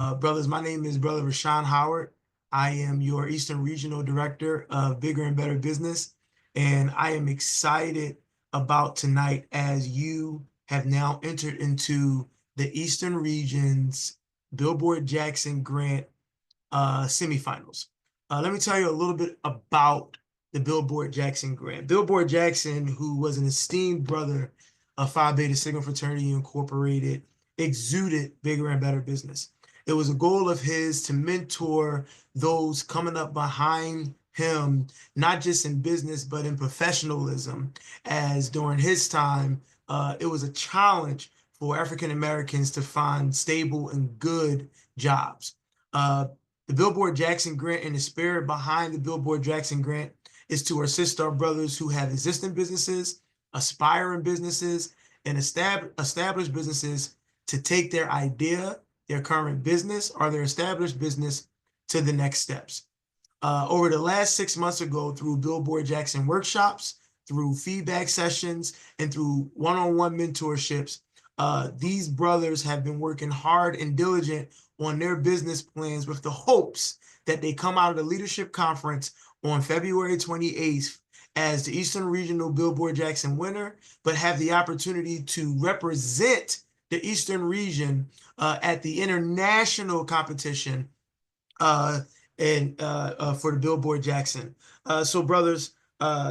Brothers, my name is Brother Rashawn Howard. I am your Eastern Regional Director of Bigger and Better Business, and I am excited about tonight as you have now entered into the Eastern Region's Billboard Jackson Grant semifinals. Let me tell you a little bit about the Billboard Jackson Grant. Billboard Jackson, who was an esteemed brother of Phi Beta Sigma Fraternity Incorporated, exuded bigger and better business. It was a goal of his to mentor those coming up behind him, not just in business, but in professionalism, as during his time, it was a challenge for African Americans to find stable and good jobs. Uh, the Billboard Jackson Grant and the spirit behind the Billboard Jackson Grant is to assist our brothers who have existing businesses, aspiring businesses, and established businesses to take their idea, their current business, or their established business to the next steps. Over the last 6 months ago, through Billboard Jackson workshops, through feedback sessions, and through one-on-one mentorships, these brothers have been working hard and diligent on their business plans with the hopes that they come out of the leadership conference on February 28th as the Eastern Regional Billboard Jackson winner, but have the opportunity to represent the Eastern region at the international competition for the Billboard Jackson. So, brothers,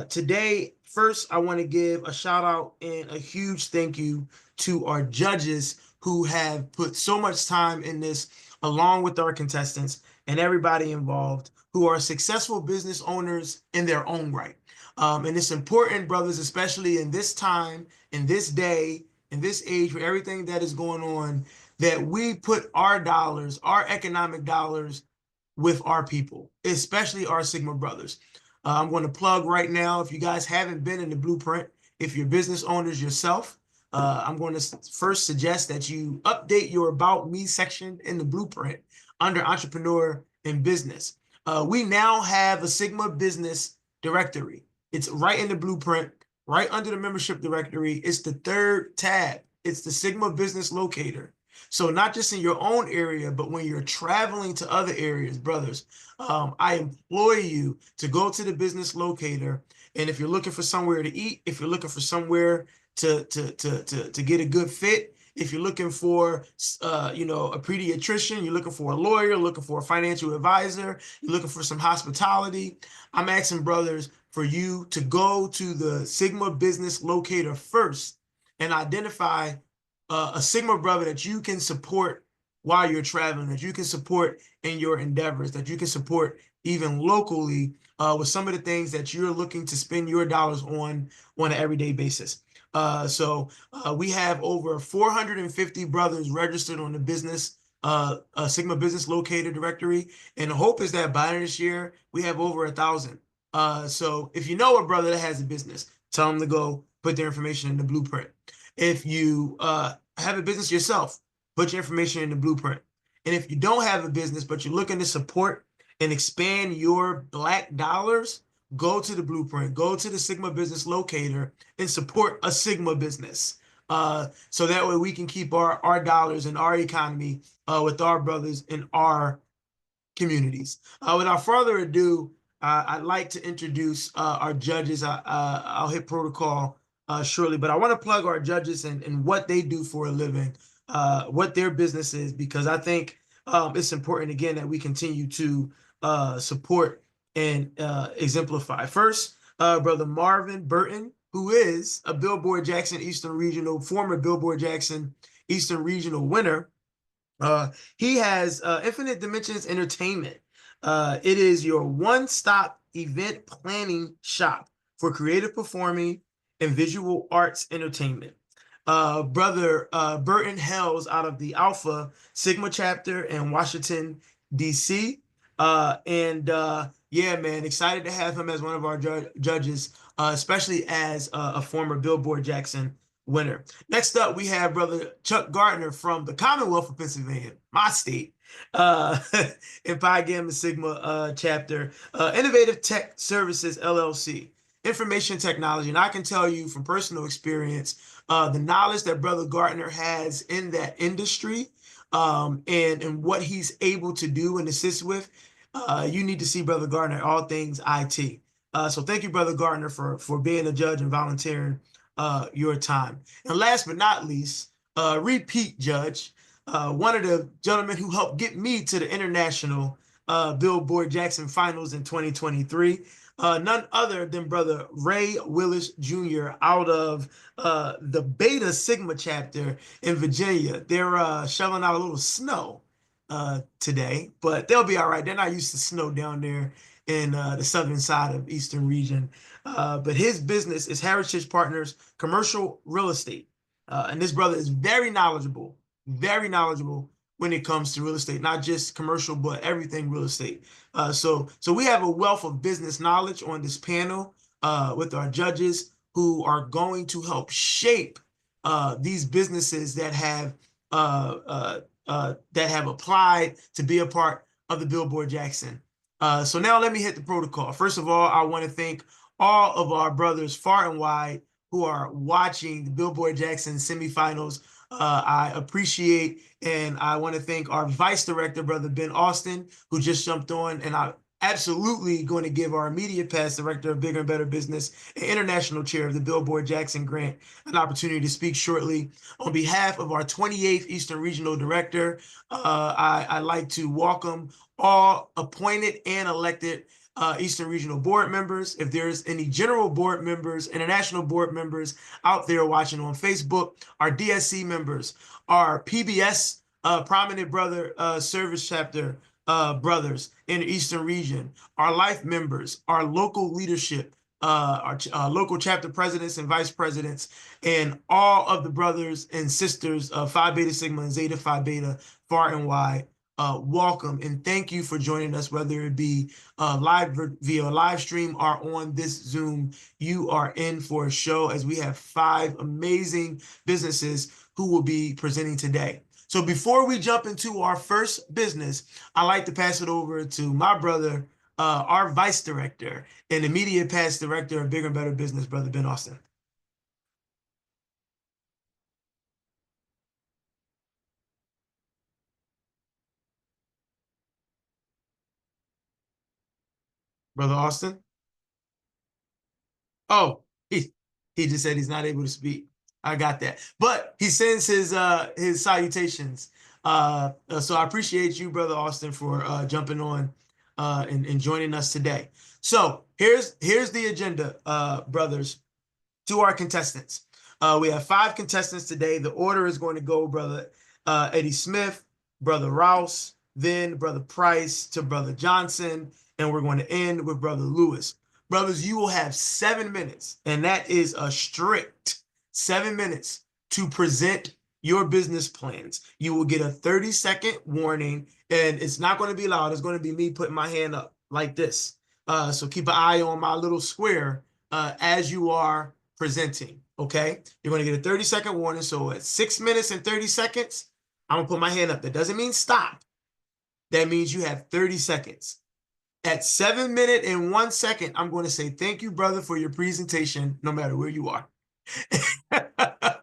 today, first, I want to give a shout out and a huge thank you to our judges who have put so much time in this, along with our contestants and everybody involved, who are successful business owners in their own right. And it's important, brothers, especially in this time, in this day, in this age, with everything that is going on, that we put our dollars, our economic dollars, with our people, especially our Sigma brothers. I'm going to plug right now, if you guys haven't been in the blueprint, if you're business owners yourself, I'm going to first suggest that you update your About Me section in the blueprint under Entrepreneur and Business. We now have a Sigma Business directory. It's right in the blueprint, right under the membership directory. It's the third tab. It's the Sigma Business Locator. So not just in your own area, but when you're traveling to other areas, brothers, I implore you to go to the business locator. And if you're looking for somewhere to eat, if you're looking for somewhere to get a good fit, if you're looking for a pediatrician, you're looking for a lawyer, looking for a financial advisor, you're looking for some hospitality, I'm asking brothers for you to go to the Sigma Business Locator first and identify a Sigma brother that you can support while you're traveling, that you can support in your endeavors, that you can support even locally with some of the things that you're looking to spend your dollars on an everyday basis. So we have over 450 brothers registered on the business Sigma Business Locator directory, and the hope is that by this year we have over 1,000. So if you know a brother that has a business, tell them to go put their information in the blueprint. If you have a business yourself, put your information in the blueprint. And if you don't have a business, but you're looking to support and expand your Black dollars, go to the blueprint, go to the Sigma Business Locator and support a Sigma business. So that way we can keep our dollars and our economy with our brothers in our communities. Without further ado, I'd like to introduce our judges. I'll hit protocol shortly, but I want to plug our judges and what they do for a living, what their business is, because I think it's important, again, that we continue to support and exemplify. First, Brother Marvin Burton, who is a Billboard Jackson Eastern Regional, former Billboard Jackson Eastern Regional winner. He has Infinite Dimensions Entertainment. It is your one-stop event planning shop for creative performing and visual arts entertainment. Brother Burton hails out of the Alpha Sigma chapter in Washington, D.C. Yeah, man, excited to have him as one of our judges, especially as a former Billboard Jackson winner. Next up, we have Brother Chuck Gardner from the Commonwealth of Pennsylvania, my state, in Pi Gamma Sigma chapter, Innovative Tech Services, LLC, information technology. And I can tell you from personal experience, the knowledge that Brother Gardner has in that industry and what he's able to do and assist with, you need to see Brother Gardner, all things IT. So thank you, Brother Gardner, for being a judge and volunteering your time. And last but not least, repeat judge, one of the gentlemen who helped get me to the international Billboard Jackson finals in 2023. None other than Brother Ray Willis Jr. out of the Beta Sigma chapter in Virginia. They're shoveling out a little snow today, but they'll be all right. They're not used to snow down there in the southern side of Eastern region. But his business is Heritage Partners Commercial Real Estate. And this brother is very knowledgeable when it comes to real estate, not just commercial, but everything real estate. So we have a wealth of business knowledge on this panel with our judges who are going to help shape these businesses that have applied to be a part of the Billboard Jackson. So now let me hit the protocol. First of all, I want to thank all of our brothers far and wide who are watching the Billboard Jackson semifinals. I appreciate and I want to thank our Vice Director, Brother Ben Austin, who just jumped on, and I absolutely going to give our immediate past Director of Bigger and Better Business and International Chair of the Billboard Jackson Grant an opportunity to speak shortly. On behalf of our 28th Eastern Regional Director, I'd like to welcome all appointed and elected Eastern Regional Board members. If there's any general board members, international board members out there watching on Facebook, our DSC members, our PBS Prominent Brother Service Chapter brothers in the Eastern region, our life members, our local leadership, our local chapter presidents and vice presidents, and all of the brothers and sisters of Phi Beta Sigma and Zeta Phi Beta far and wide. Welcome and thank you for joining us, whether it be live via live stream or on this Zoom. You are in for a show as we have 5 amazing businesses who will be presenting today. So before we jump into our first business, I'd like to pass it over to my brother, our Vice Director and immediate past Director of Bigger and Better Business, Brother Ben Austin. Brother Austin? Oh, he just said he's not able to speak. I got that. But he sends his salutations. So I appreciate you, Brother Austin, for jumping on and joining us today. So here's the agenda, brothers, to our contestants. We have 5 contestants today. The order is going to go Brother Eddie Smith, Brother Rouse, then Brother Price to Brother Johnson, and we're going to end with Brother Lewis. Brothers, you will have 7 minutes, and that is a strict 7 minutes to present your business plans. You will get a 30-second warning, and it's not going to be loud. It's going to be me putting my hand up like this. So keep an eye on my little square as you are presenting, okay? You're going to get a 30-second warning. So at 6 minutes and 30 seconds, I'm going to put my hand up. That doesn't mean stop. That means you have 30 seconds. At 7 minutes and 1 second, I'm going to say, thank you, brother, for your presentation, no matter where you are.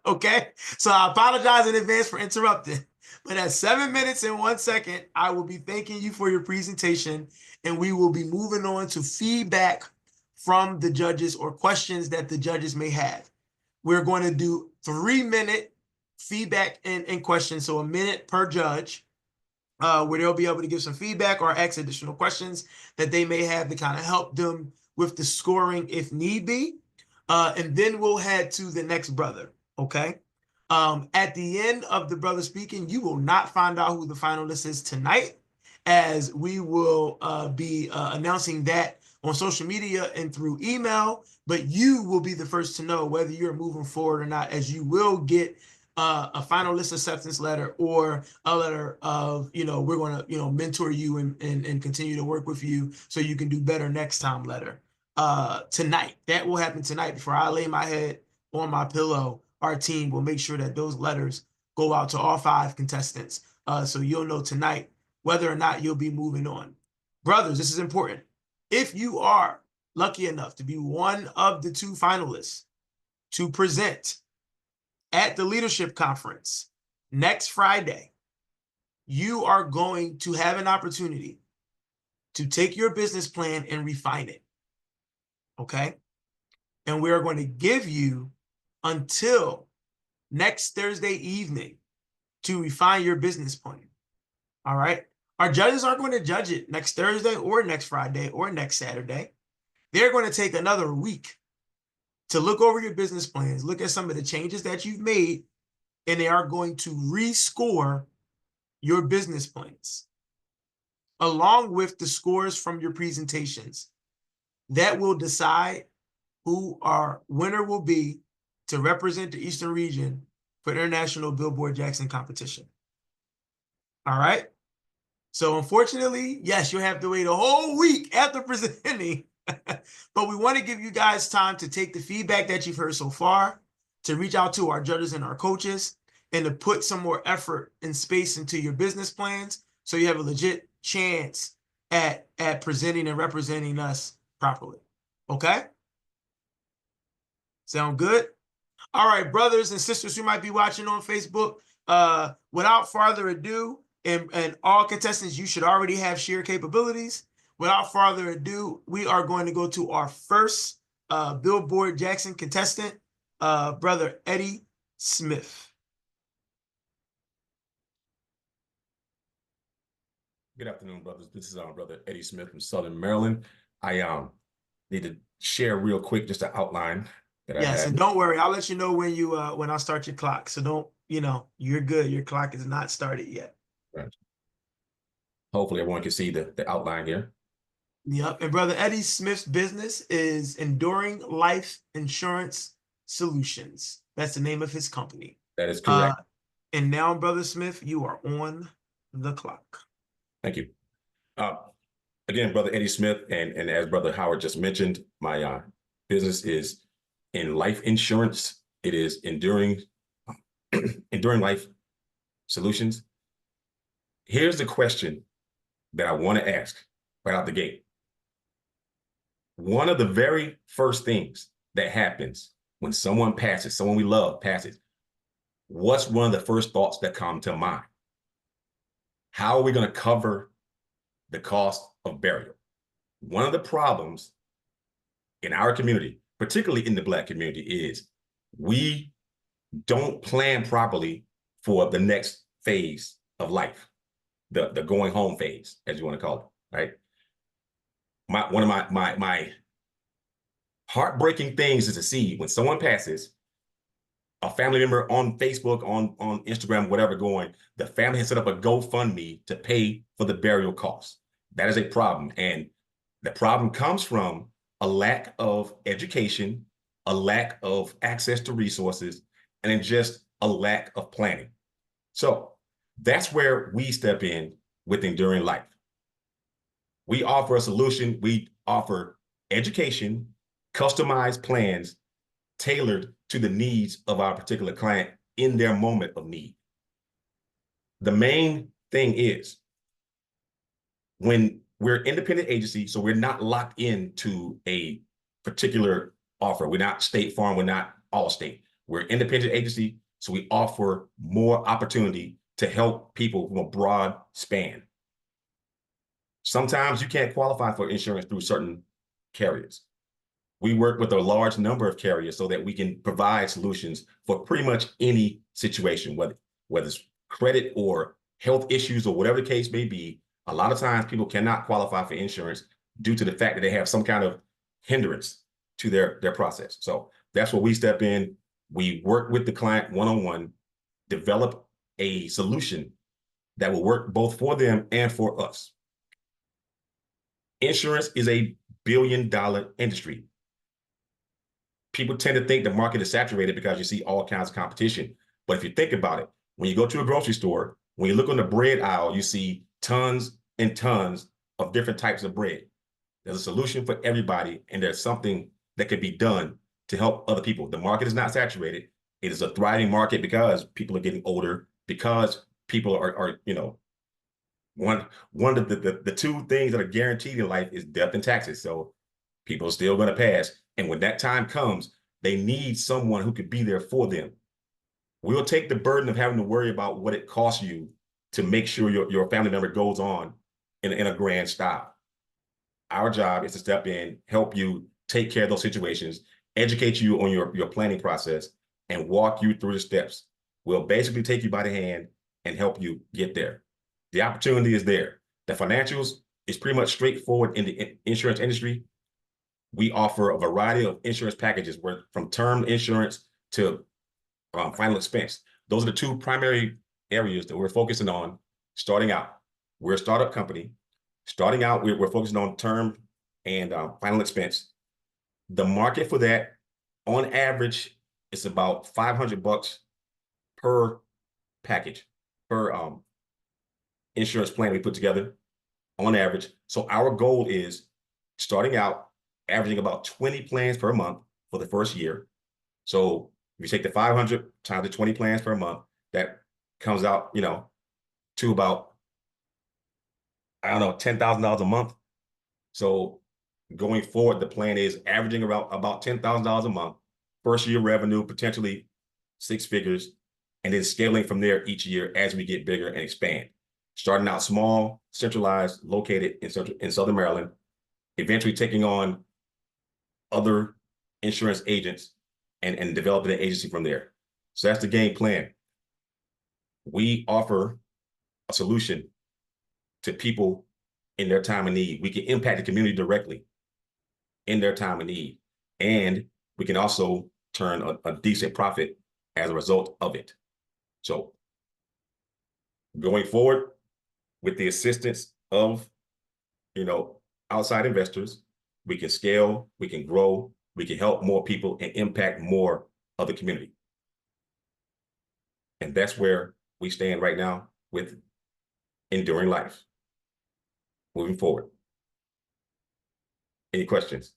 Okay? So I apologize in advance for interrupting. But at 7 minutes and 1 second, I will be thanking you for your presentation, and we will be moving on to feedback from the judges or questions that the judges may have. We're going to do 3-minute feedback and questions, so a minute per judge. Where they'll be able to give some feedback or ask additional questions that they may have to kind of help them with the scoring if need be. And then we'll head to the next brother, okay? At the end of the brother speaking, you will not find out who the finalist is tonight, as we will be announcing that on social media and through email, but you will be the first to know whether you're moving forward or not, as you will get a finalist acceptance letter or a letter of, we're going to, mentor you and continue to work with you so you can do better next time letter tonight. That will happen tonight before I lay my head on my pillow. Our team will make sure that those letters go out to all 5 contestants. So you'll know tonight whether or not you'll be moving on. Brothers, this is important. If you are lucky enough to be one of the 2 finalists to present at the leadership conference next Friday, you are going to have an opportunity to take your business plan and refine it. Okay? And we are going to give you until next Thursday evening to refine your business plan. All right? Our judges aren't going to judge it next Thursday or next Friday or next Saturday. They're going to take another week to look over your business plans, look at some of the changes that you've made, and they are going to rescore your business plans along with the scores from your presentations. That will decide who our winner will be to represent the Eastern region for International Billboard Jackson competition. All right? So unfortunately, yes, you'll have to wait a whole week after presenting, but we want to give you guys time to take the feedback that you've heard so far, to reach out to our judges and our coaches, and to put some more effort and space into your business plans so you have a legit chance at presenting and representing us properly. Okay? Sound good? All right, brothers and sisters who might be watching on Facebook, without further ado, and all contestants, you should already have shared capabilities. Without further ado, we are going to go to our first Billboard Jackson contestant, Brother Eddie Smith. Good afternoon, brothers. This is Brother Eddie Smith from Southern Maryland. I need to share real quick just an outline that I had. Yes, and don't worry, I'll let you know when you when I start your clock. So don't, you're good. Your clock is not started yet. Right. Hopefully everyone can see the outline here. Yep. And Brother Eddie Smith's business is Enduring Life Insurance Solutions. That's the name of his company. That is correct. And now, Brother Smith, you are on the clock. Thank you. Again, Brother Eddie Smith, and as Brother Howard just mentioned, my business is in life insurance. It is Enduring Life Solutions. Here's the question that I want to ask right out the gate. One of the very first things that happens when someone passes, someone we love passes, what's one of the first thoughts that come to mind? How are we going to cover the cost of burial? One of the problems in our community, particularly in the Black community, is we don't plan properly for the next phase of life, the going home phase, as you want to call it, right? One of my heartbreaking things is to see when someone passes, a family member on Facebook, on Instagram, whatever, going, the family has set up a GoFundMe to pay for the burial costs. That is a problem. And the problem comes from a lack of education, a lack of access to resources, and then just a lack of planning. So that's where we step in with Enduring Life. We offer a solution. We offer education, customized plans tailored to the needs of our particular client in their moment of need. The main thing is, when we're an independent agency, so we're not locked into a particular offer. We're not State Farm, we're not Allstate. We're an independent agency, so we offer more opportunity to help people from a broad span. Sometimes you can't qualify for insurance through certain carriers. We work with a large number of carriers so that we can provide solutions for pretty much any situation, whether it's credit or health issues or whatever the case may be. A lot of times people cannot qualify for insurance due to the fact that they have some kind of hindrance to their process. So that's where we step in. We work with the client one-on-one, develop a solution that will work both for them and for us. Insurance is a billion-dollar industry. People tend to think the market is saturated because you see all kinds of competition. But if you think about it, when you go to a grocery store, when you look on the bread aisle, you see tons and tons of different types of bread. There's a solution for everybody, and there's something that could be done to help other people. The market is not saturated. It is a thriving market because people are getting older, because people are one of the two things that are guaranteed in life is death and taxes. So people are still going to pass. And when that time comes, they need someone who could be there for them. We'll take the burden of having to worry about what it costs you to make sure your family member goes on in a grand style. Our job is to step in, help you take care of those situations, educate you on your planning process, and walk you through the steps. We'll basically take you by the hand and help you get there. The opportunity is there. The financials is pretty much straightforward in the insurance industry. We offer a variety of insurance packages, where from term insurance to final expense. Those are the two primary areas that we're focusing on starting out. We're a startup company. Starting out, we're focusing on term and final expense. The market for that, on average, is about $500 per package, per insurance plan we put together, on average. So our goal is, starting out, averaging about 20 plans per month for the first year. So if you take the 500 times the 20 plans per month, that comes out, to about, I don't know, $10,000 a month. So going forward, the plan is averaging about $10,000 a month, first year revenue, potentially 6 figures, and then scaling from there each year as we get bigger and expand. Starting out small, centralized, located in Southern Maryland, eventually taking on other insurance agents and developing an agency from there. So that's the game plan. We offer a solution to people in their time of need. We can impact the community directly in their time of need. And we can also turn a decent profit as a result of it. So going forward, with the assistance of, outside investors, we can scale, we can grow, we can help more people and impact more of the community. And that's where we stand right now with Enduring Life. Moving forward. Any questions?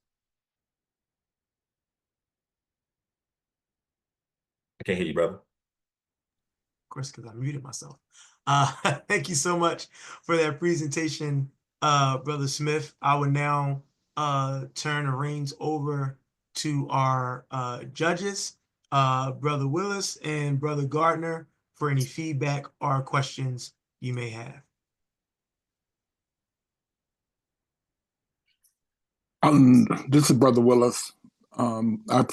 I can't hear you, brother. Of course, because I muted myself. Thank you so much for that presentation, Brother Smith. I will now turn the reins over to our judges, Brother Willis and Brother Gardner, for any feedback or questions you may have. This is Brother Willis. I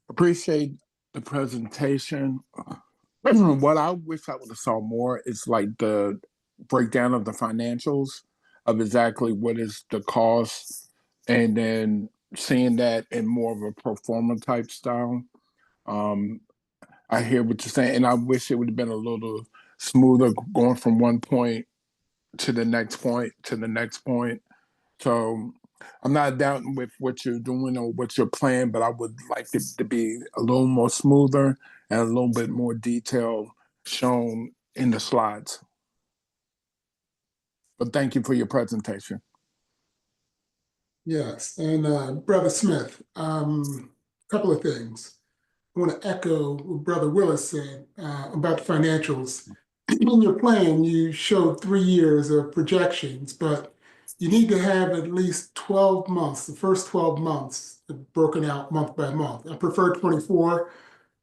appreciate the presentation. What I wish I would have saw more is like the breakdown of the financials of exactly what is the cost, and then seeing that in more of a pro forma type style. I hear what you're saying, and I wish it would have been a little smoother going from one point to the next point to the next point. So I'm not doubting with what you're doing or what you're planning, but I would like it to be a little more smoother and a little bit more detail shown in the slides. But thank you for your presentation. Yes, and Brother Smith, couple of things. I want to echo what Brother Willis said about the financials. In your plan, you showed 3 years of projections, but you need to have at least 12 months, the first 12 months, broken out month by month. I prefer 24,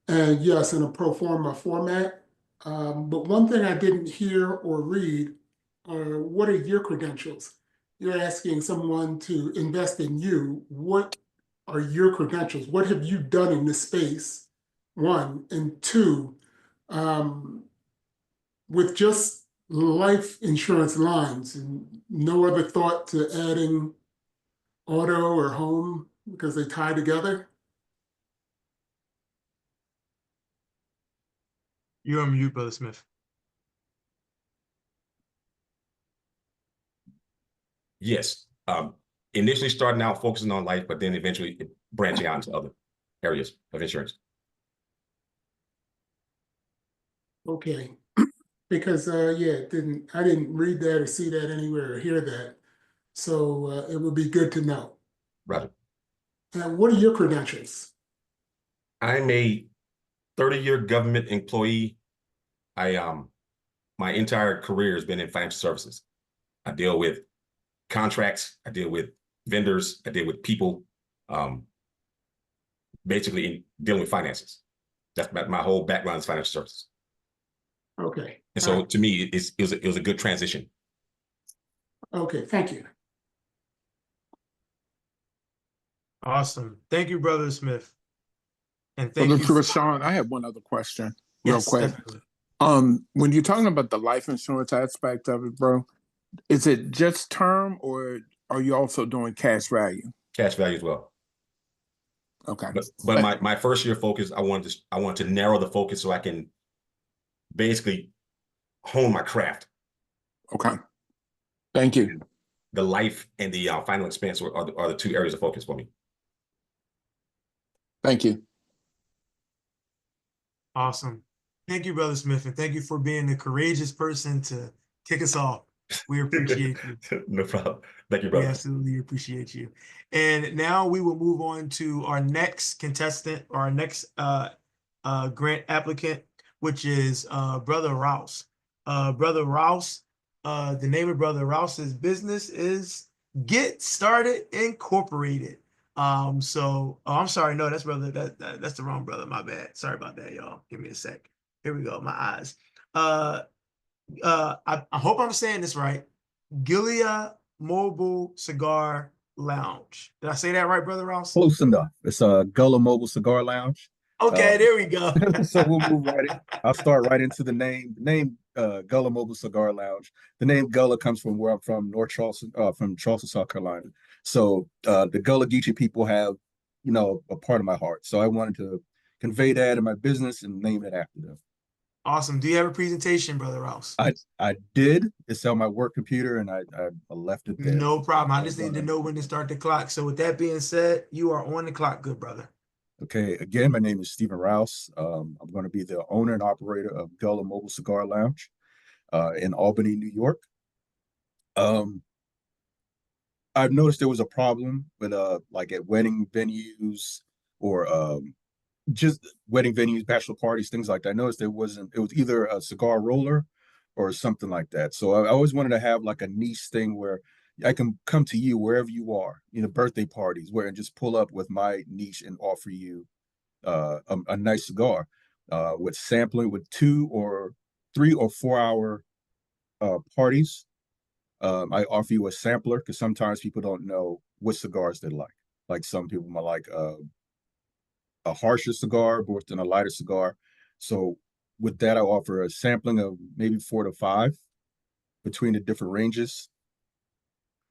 and yes, in a pro forma format. But one thing I didn't hear or read are, what are your credentials? You're asking someone to invest in you. What are your credentials? What have you done in this space? One, and two, with just life insurance lines and no other thought to adding auto or home because they tie together? You're on mute, Brother Smith. Yes. Initially starting out focusing on life, but then eventually branching out into other areas of insurance. Okay. Because I didn't read that or see that anywhere or hear that. So it would be good to know. Roger. What are your credentials? I'm a 30-year government employee. My entire career has been in financial services. I deal with contracts, I deal with vendors, I deal with people, basically dealing with finances. That's my whole background is financial services. Okay. And so to me, it was a good transition. Okay, thank you. Awesome. Thank you, Brother Smith. And Well, thank you. Dr. Rashawn, I have one other question, real Yes, quick. definitely. When you're talking about the life insurance aspect of it, bro, is it just term or are you also doing cash value? Cash value as well. Okay. But my first year focus, I wanted to narrow the focus so I can basically hone my craft. Okay. Thank you. The life and the final expense are the two areas of focus for me. Thank you. Awesome. Thank you, Brother Smith, and thank you for being the courageous person to kick us off. We appreciate you. No problem. Thank you, We brother. absolutely appreciate you. And now we will move on to our next contestant, or our next grant applicant, which is Brother Rouse. Brother Rouse, the name of Brother Rouse's business is Get Started Incorporated. I'm sorry, no, that's that's the wrong brother. My bad. Sorry about that, y'all. Give me a sec. Here we go. My eyes. I hope I'm saying this right. Gilia Mobile Cigar Lounge. Did I say that right, Brother Rouse? Close enough. It's a Gullah Mobile Cigar Lounge. Okay, there we go. So we'll move right in. I'll start right into the name. The name Gullah Mobile Cigar Lounge. The name Gullah comes from where I'm from, North Charleston, from Charleston, South Carolina. So the Gullah Geechee people have, a part of my heart. So I wanted to convey that in my business and name it after them. Awesome. Do you have a presentation, Brother Rouse? I did. It's on my work computer, and I left it there. No problem. I just need to know when to start the clock. So with that being said, you are on the clock, good brother. Okay, again, my name is Stephen Rouse. I'm going to be the owner and operator of Gullah Mobile Cigar Lounge in Albany, New York. I've noticed there was a problem with like at wedding venues or just wedding venues, bachelor parties, things like that. I noticed it was either a cigar roller or something like that. So I always wanted to have like a niche thing where I can come to you wherever you are, birthday parties, where and just pull up with my niche and offer you a nice cigar with sampling with 2 or 3 or 4 hour parties. I offer you a sampler because sometimes people don't know what cigars they like. Like some people might like a harsher cigar more than a lighter cigar. So with that, I offer a sampling of maybe 4 to 5 between the different ranges,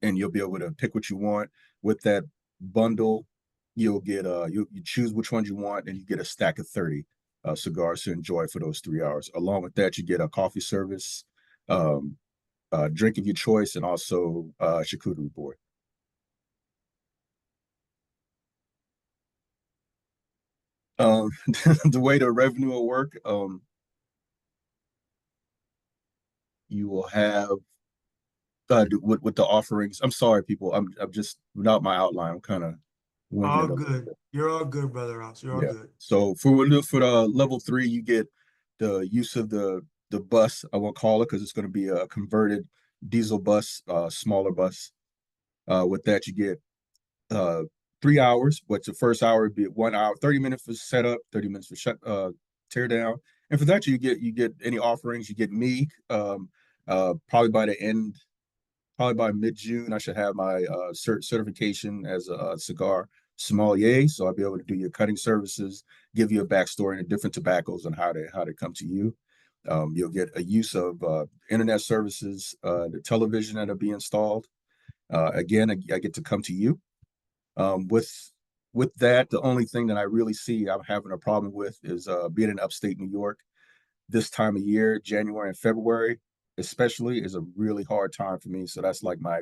and you'll be able to pick what you want. With that bundle, you'll get you choose which ones you want, and you get a stack of 30 cigars to enjoy for those 3 hours. Along with that, you get a coffee service, drink of your choice, and also charcuterie board. The way the revenue will work, you will have with the offerings. I'm sorry, people. I'm just without my outline. I'm kind of winging All it a good. bit. You're all good, Brother Rouse. You're all good. So for the level 3, you get the use of the bus. I won't call it because it's going to be a converted diesel bus, smaller bus. With that, you get 3 hours, but the first hour would be 1 hour, 30 minutes for setup, 30 minutes for tear down. And for that, you get any offerings. You get me. Probably by mid-June, I should have my certification as a cigar sommelier. So I'll be able to do your cutting services, give you a backstory in the different tobaccos and how they come to you. You'll get a use of internet services, the television that'll be installed. Again, I get to come to you. With that, the only thing that I really see I'm having a problem with is being in upstate New York. This time of year, January and February, especially, is a really hard time for me. So that's like my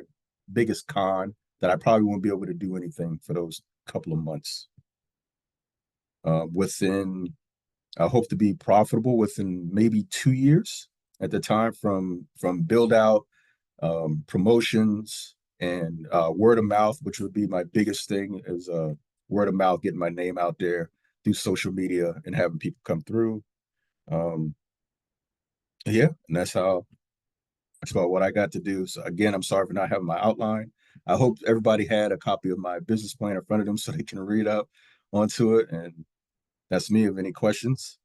biggest con, that I probably won't be able to do anything for those couple of months. I hope to be profitable within maybe 2 years at the time from build out, promotions, and word of mouth, which would be my biggest thing, is word of mouth, getting my name out there through social media and having people come through. Yeah, and that's about what I got to do. So again, I'm sorry for not having my outline. I hope everybody had a copy of my business plan in front of them so they can read up onto it. And that's me. Have any questions?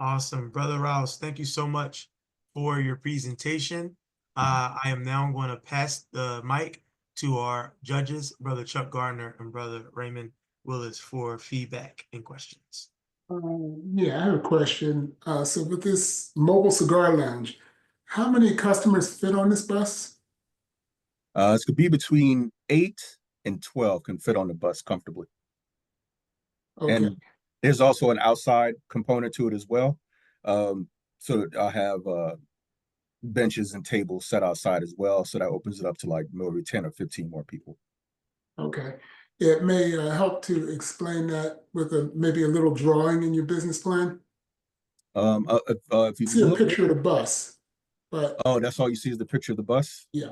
Awesome. Brother Rouse, thank you so much for your presentation. I am now going to pass the mic to our judges, Brother Chuck Gardner and Brother Raymond Willis, for feedback and questions. Yeah, I have a question. So with this mobile cigar lounge, how many customers fit on this bus? It could be between 8 and 12 can fit on the bus comfortably. Okay, And there's also an outside component to it as well. So I'll have benches and tables set outside as well. So that opens it up to like maybe 10 or 15 more people. okay. It may help to explain that with maybe a little drawing in your business plan. If you See a look, picture of the bus, but oh, that's all you see is the picture of the bus. yeah.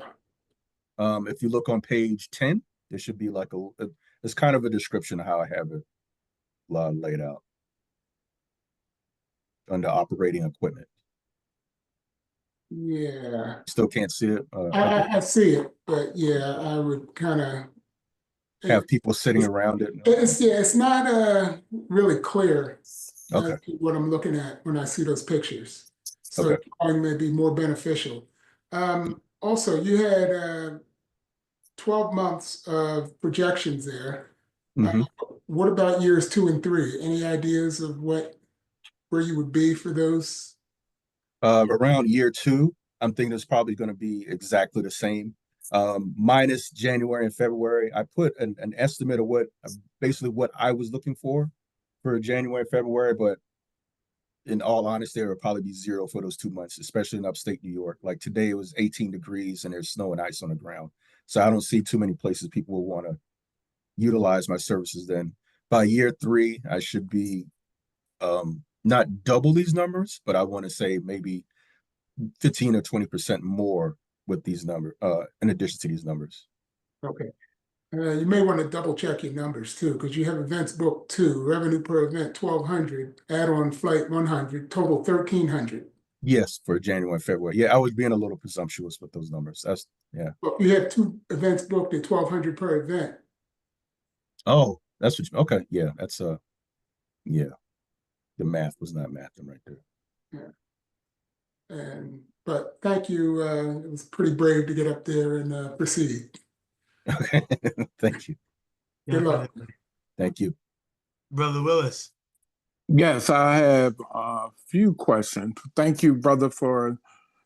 If you look on page 10, there should be like it's kind of a description of how I have it laid out under operating equipment. Yeah, Still can't see it. I see it, but yeah, I would kind of Have people sitting around it. it's not really clear Okay. what I'm looking at when I see those pictures. So Okay. drawing may be more beneficial. Also, you had 12 months of projections there. Mm-hmm. What about years 2 and 3? Any ideas of where you would be for those? Around year 2, I'm thinking it's probably going to be exactly the same. Minus January and February. I put an estimate of basically what I was looking for January and February, but in all honesty, it would probably be 0 for those 2 months, especially in upstate New York. Like today, it was 18 degrees and there's snow and ice on the ground. So I don't see too many places people will want to utilize my services then. By year 3, I should be not double these numbers, but I want to say maybe 15 or 20% more with these numbers, in addition to these numbers. Okay. You may want to double check your numbers too, because you have events booked 2, revenue per event 1,200, add-on flight 100, total 1,300. Yes, for January and February. Yeah, I was being a little presumptuous with those numbers. Yeah. Well, you have 2 events booked at 1,200 per event. Oh, that's what okay. Yeah, that's yeah. The math was not mathing right there. Yeah. But thank you. It was pretty brave to get up there and proceed. Okay. Thank you. Good luck. Definitely. Thank you. Brother Willis. Yes, I have a few questions. Thank you, brother, for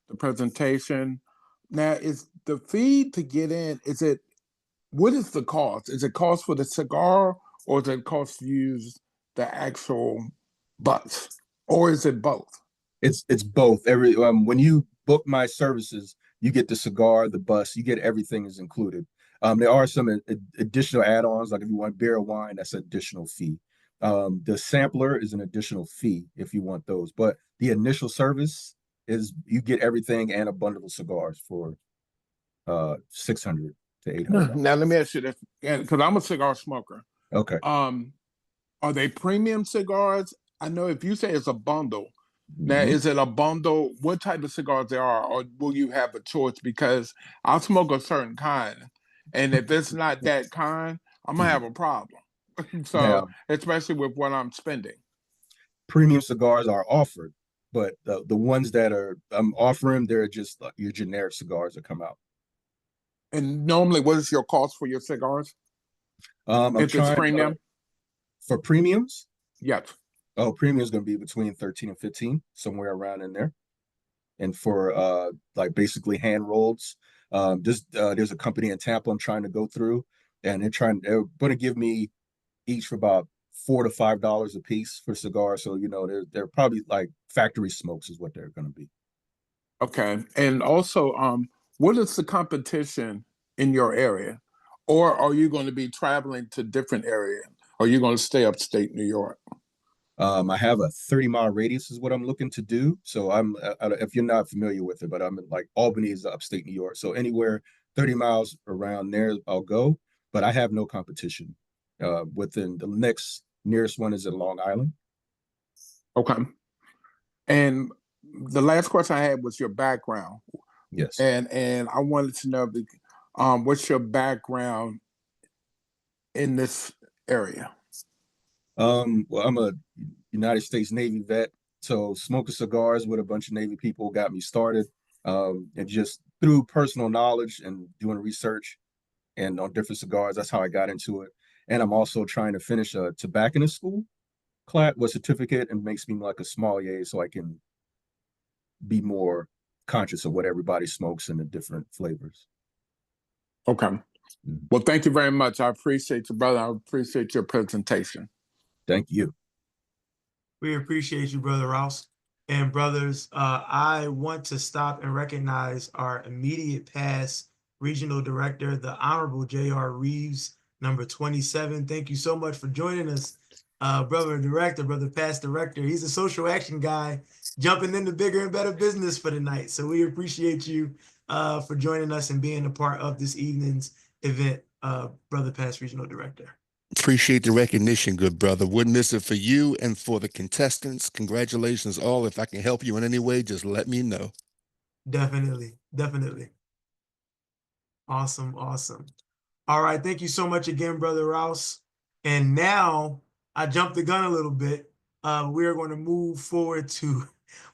the presentation. Now, is the fee to get in, what is the cost? Is it cost for the cigar or is it cost to use the actual bus? Or is it both? It's both. When you book my services, you get the cigar, the bus, you get everything is included. There are some additional add-ons, like if you want beer or wine, that's an additional fee. The sampler is an additional fee if you want those, but the initial service is you get everything and a bundle of cigars for $600 to $800. Now let me ask you this, because I'm a cigar smoker. Okay. Are they premium cigars? I know if you say it's a bundle, now, Mhm. is it a bundle? What type of cigars there are, or will you have a choice? Because I smoke a certain kind, and if it's not that kind, I'm gonna have a problem. So, Now, especially with what I'm spending. premium cigars are offered, but the ones that I'm offering, they're just like your generic cigars that come out. And normally, what is your cost for your cigars? I'm If it's trying premium, for premiums. yes. Oh, premium is going to be between 13 and 15, somewhere around in there. And for like basically hand rolls, there's a company in Tampa I'm trying to go through, and they're going to give me each for about $4 to $5 a piece for cigars. So they're probably like factory smokes is what they're going to be. Okay. And also, what is the competition in your area, or are you going to be traveling to different areas? Or are you going to stay upstate New York? I have a 30-mile radius is what I'm looking to do. So if you're not familiar with it, but I'm in like Albany is upstate New York. So anywhere 30 miles around there, I'll go. But I have no competition. Within the nearest one is in Long Island. Okay. And the last question I had was your background, Yes. and I wanted to know what's your background in this area? Well, I'm a United States Navy vet. So smoking cigars with a bunch of Navy people got me started. And just through personal knowledge and doing research and on different cigars, that's how I got into it. And I'm also trying to finish a tobacconist school class with certificate, and makes me like a sommelier so I can be more conscious of what everybody smokes and the different flavors. Okay. Well, thank you very much. I appreciate you, brother. I appreciate your presentation. Thank you. We appreciate you, Brother Rouse. And brothers, I want to stop and recognize our immediate past regional director, the Honorable J.R. Reeves, number 27. Thank you so much for joining us, brother director, brother past director. He's a social action guy jumping into bigger and better business for the night. So we appreciate you for joining us and being a part of this evening's event, brother past regional director. Appreciate the recognition, good brother. Wouldn't miss it for you and for the contestants. Congratulations all. If I can help you in any way, just let me know. Definitely. Definitely. Awesome. Awesome. All right. Thank you so much again, Brother Rouse. And now I jumped the gun a little bit. We're going to move forward to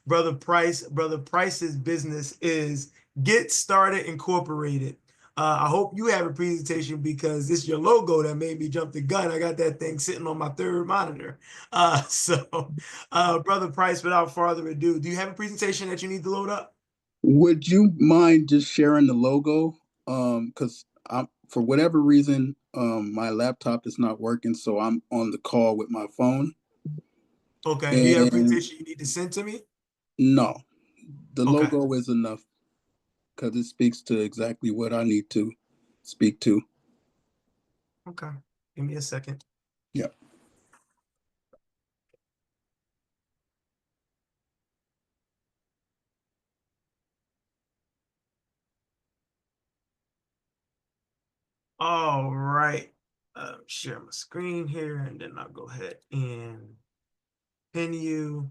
Brother Price. Brother Price's business is Get Started Incorporated. I hope you have a presentation because it's your logo that made me jump the gun. I got that thing sitting on my third monitor. Brother Price, without further ado, do you have a presentation that you need to load up? Would you mind just sharing the logo? Because I'm, for whatever reason, my laptop is not working, so I'm on the call with my phone. Okay. Do you have a presentation you need to send to me? No, the Okay. logo is enough because it speaks to exactly what I need to speak to. Okay. Give me a second. Yeah. All right. Share my screen here, and then I'll go ahead and pin you.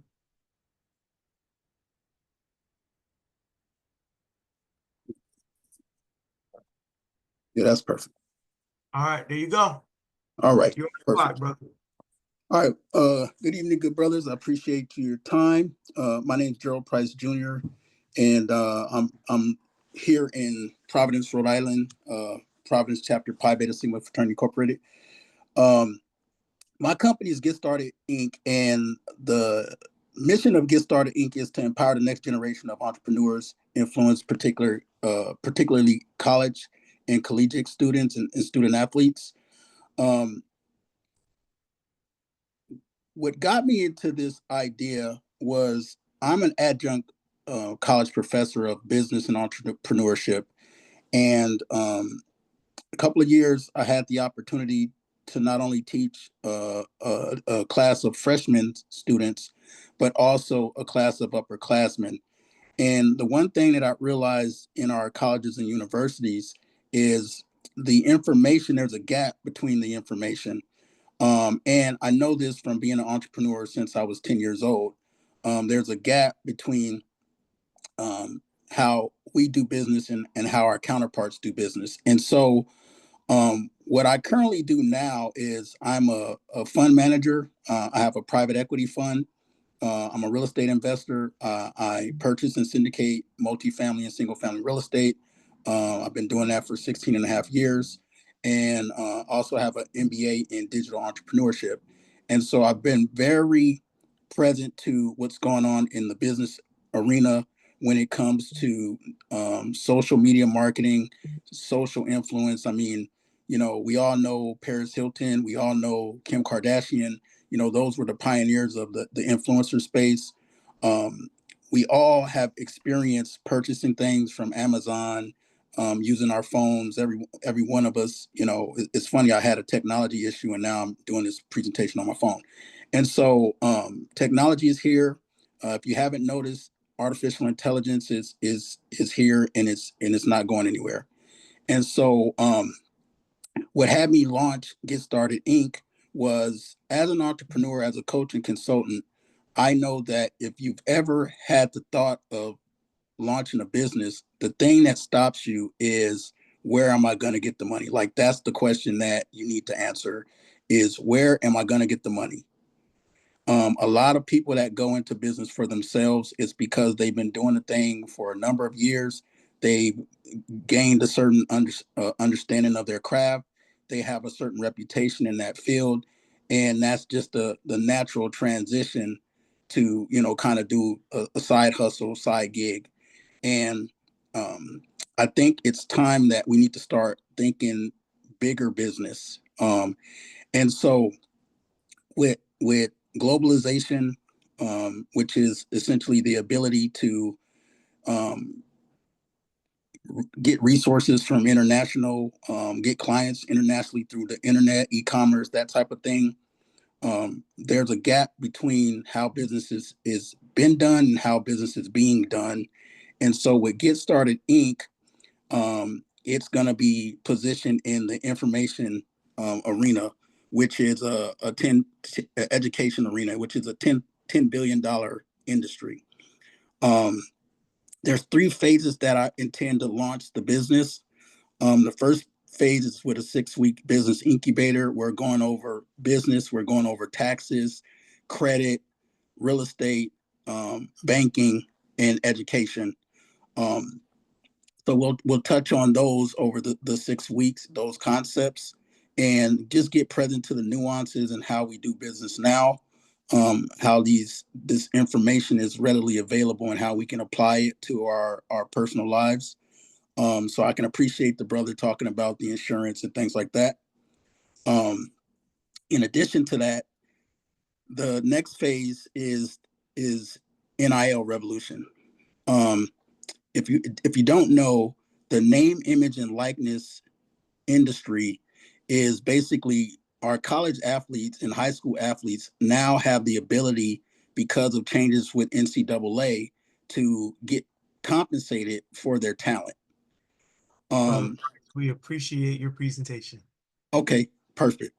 Yeah, that's perfect. All right, there you go. All right. You're on the clock, brother. All right. Good evening, good brothers. I appreciate your time. My name is Gerald Price Jr., and I'm here in Providence, Rhode Island, Providence chapter Pi Beta Sigma Fraternity Incorporated. My company is Get Started Inc., and the mission of Get Started Inc. is to empower the next generation of entrepreneurs, influence particularly college and collegiate students and student athletes. What got me into this idea was I'm an adjunct college professor of business and entrepreneurship. And a couple of years, I had the opportunity to not only teach a class of freshman students, but also a class of upperclassmen. And the one thing that I realized in our colleges and universities is the information, there's a gap between the information. And I know this from being an entrepreneur since I was 10 years old. There's a gap between how we do business and how our counterparts do business. And so what I currently do now is I'm a fund manager. I have a private equity fund. I'm a real estate investor. I purchase and syndicate multifamily and single family real estate. I've been doing that for 16 and a half years. And also have an MBA in digital entrepreneurship. And so I've been very present to what's going on in the business arena when it comes to social media marketing, social influence. I mean, you know, we all know Paris Hilton, we all know Kim Kardashian. You know, those were the pioneers of the influencer space. We all have experienced purchasing things from Amazon, using our phones. Every one of us, you know, it's funny. I had a technology issue, and now I'm doing this presentation on my phone. And so, technology is here. If you haven't noticed, artificial intelligence is here, and it's not going anywhere. And so, what had me launch Get Started Inc. was, as an entrepreneur, as a coach and consultant, I know that if you've ever had the thought of launching a business, the thing that stops you is, where am I going to get the money? Like, that's the question that you need to answer, is where am I going to get the money? A lot of people that go into business for themselves is because they've been doing the thing for a number of years. They've gained a certain understanding of their craft. They have a certain reputation in that field, and that's just the natural transition to, you know, kind of do a side hustle, side gig. And I think it's time that we need to start thinking bigger business. And so with globalization, which is essentially the ability to um, get resources from international, get clients internationally through the internet, e-commerce, that type of thing. There's a gap between how business is been done and how business is being done. And so with Get Started Inc., it's going to be positioned in the information arena, which is a 10 education arena, which is a $10 billion industry. There's 3 phases that I intend to launch the business. The first phase is with a 6-week business incubator. We're going over business, we're going over taxes, credit, real estate, banking, and education. So we'll touch on those over the 6 weeks, those concepts, and just get present to the nuances and how we do business now, how this information is readily available and how we can apply it to our personal lives. So I can appreciate the brother talking about the insurance and things like that. In addition to that, the next phase is NIL revolution. If you don't know, the name, image, and likeness industry is basically our college athletes and high school athletes now have the ability, because of changes with NCAA, to get compensated for their talent. We appreciate your presentation. Okay, perfect.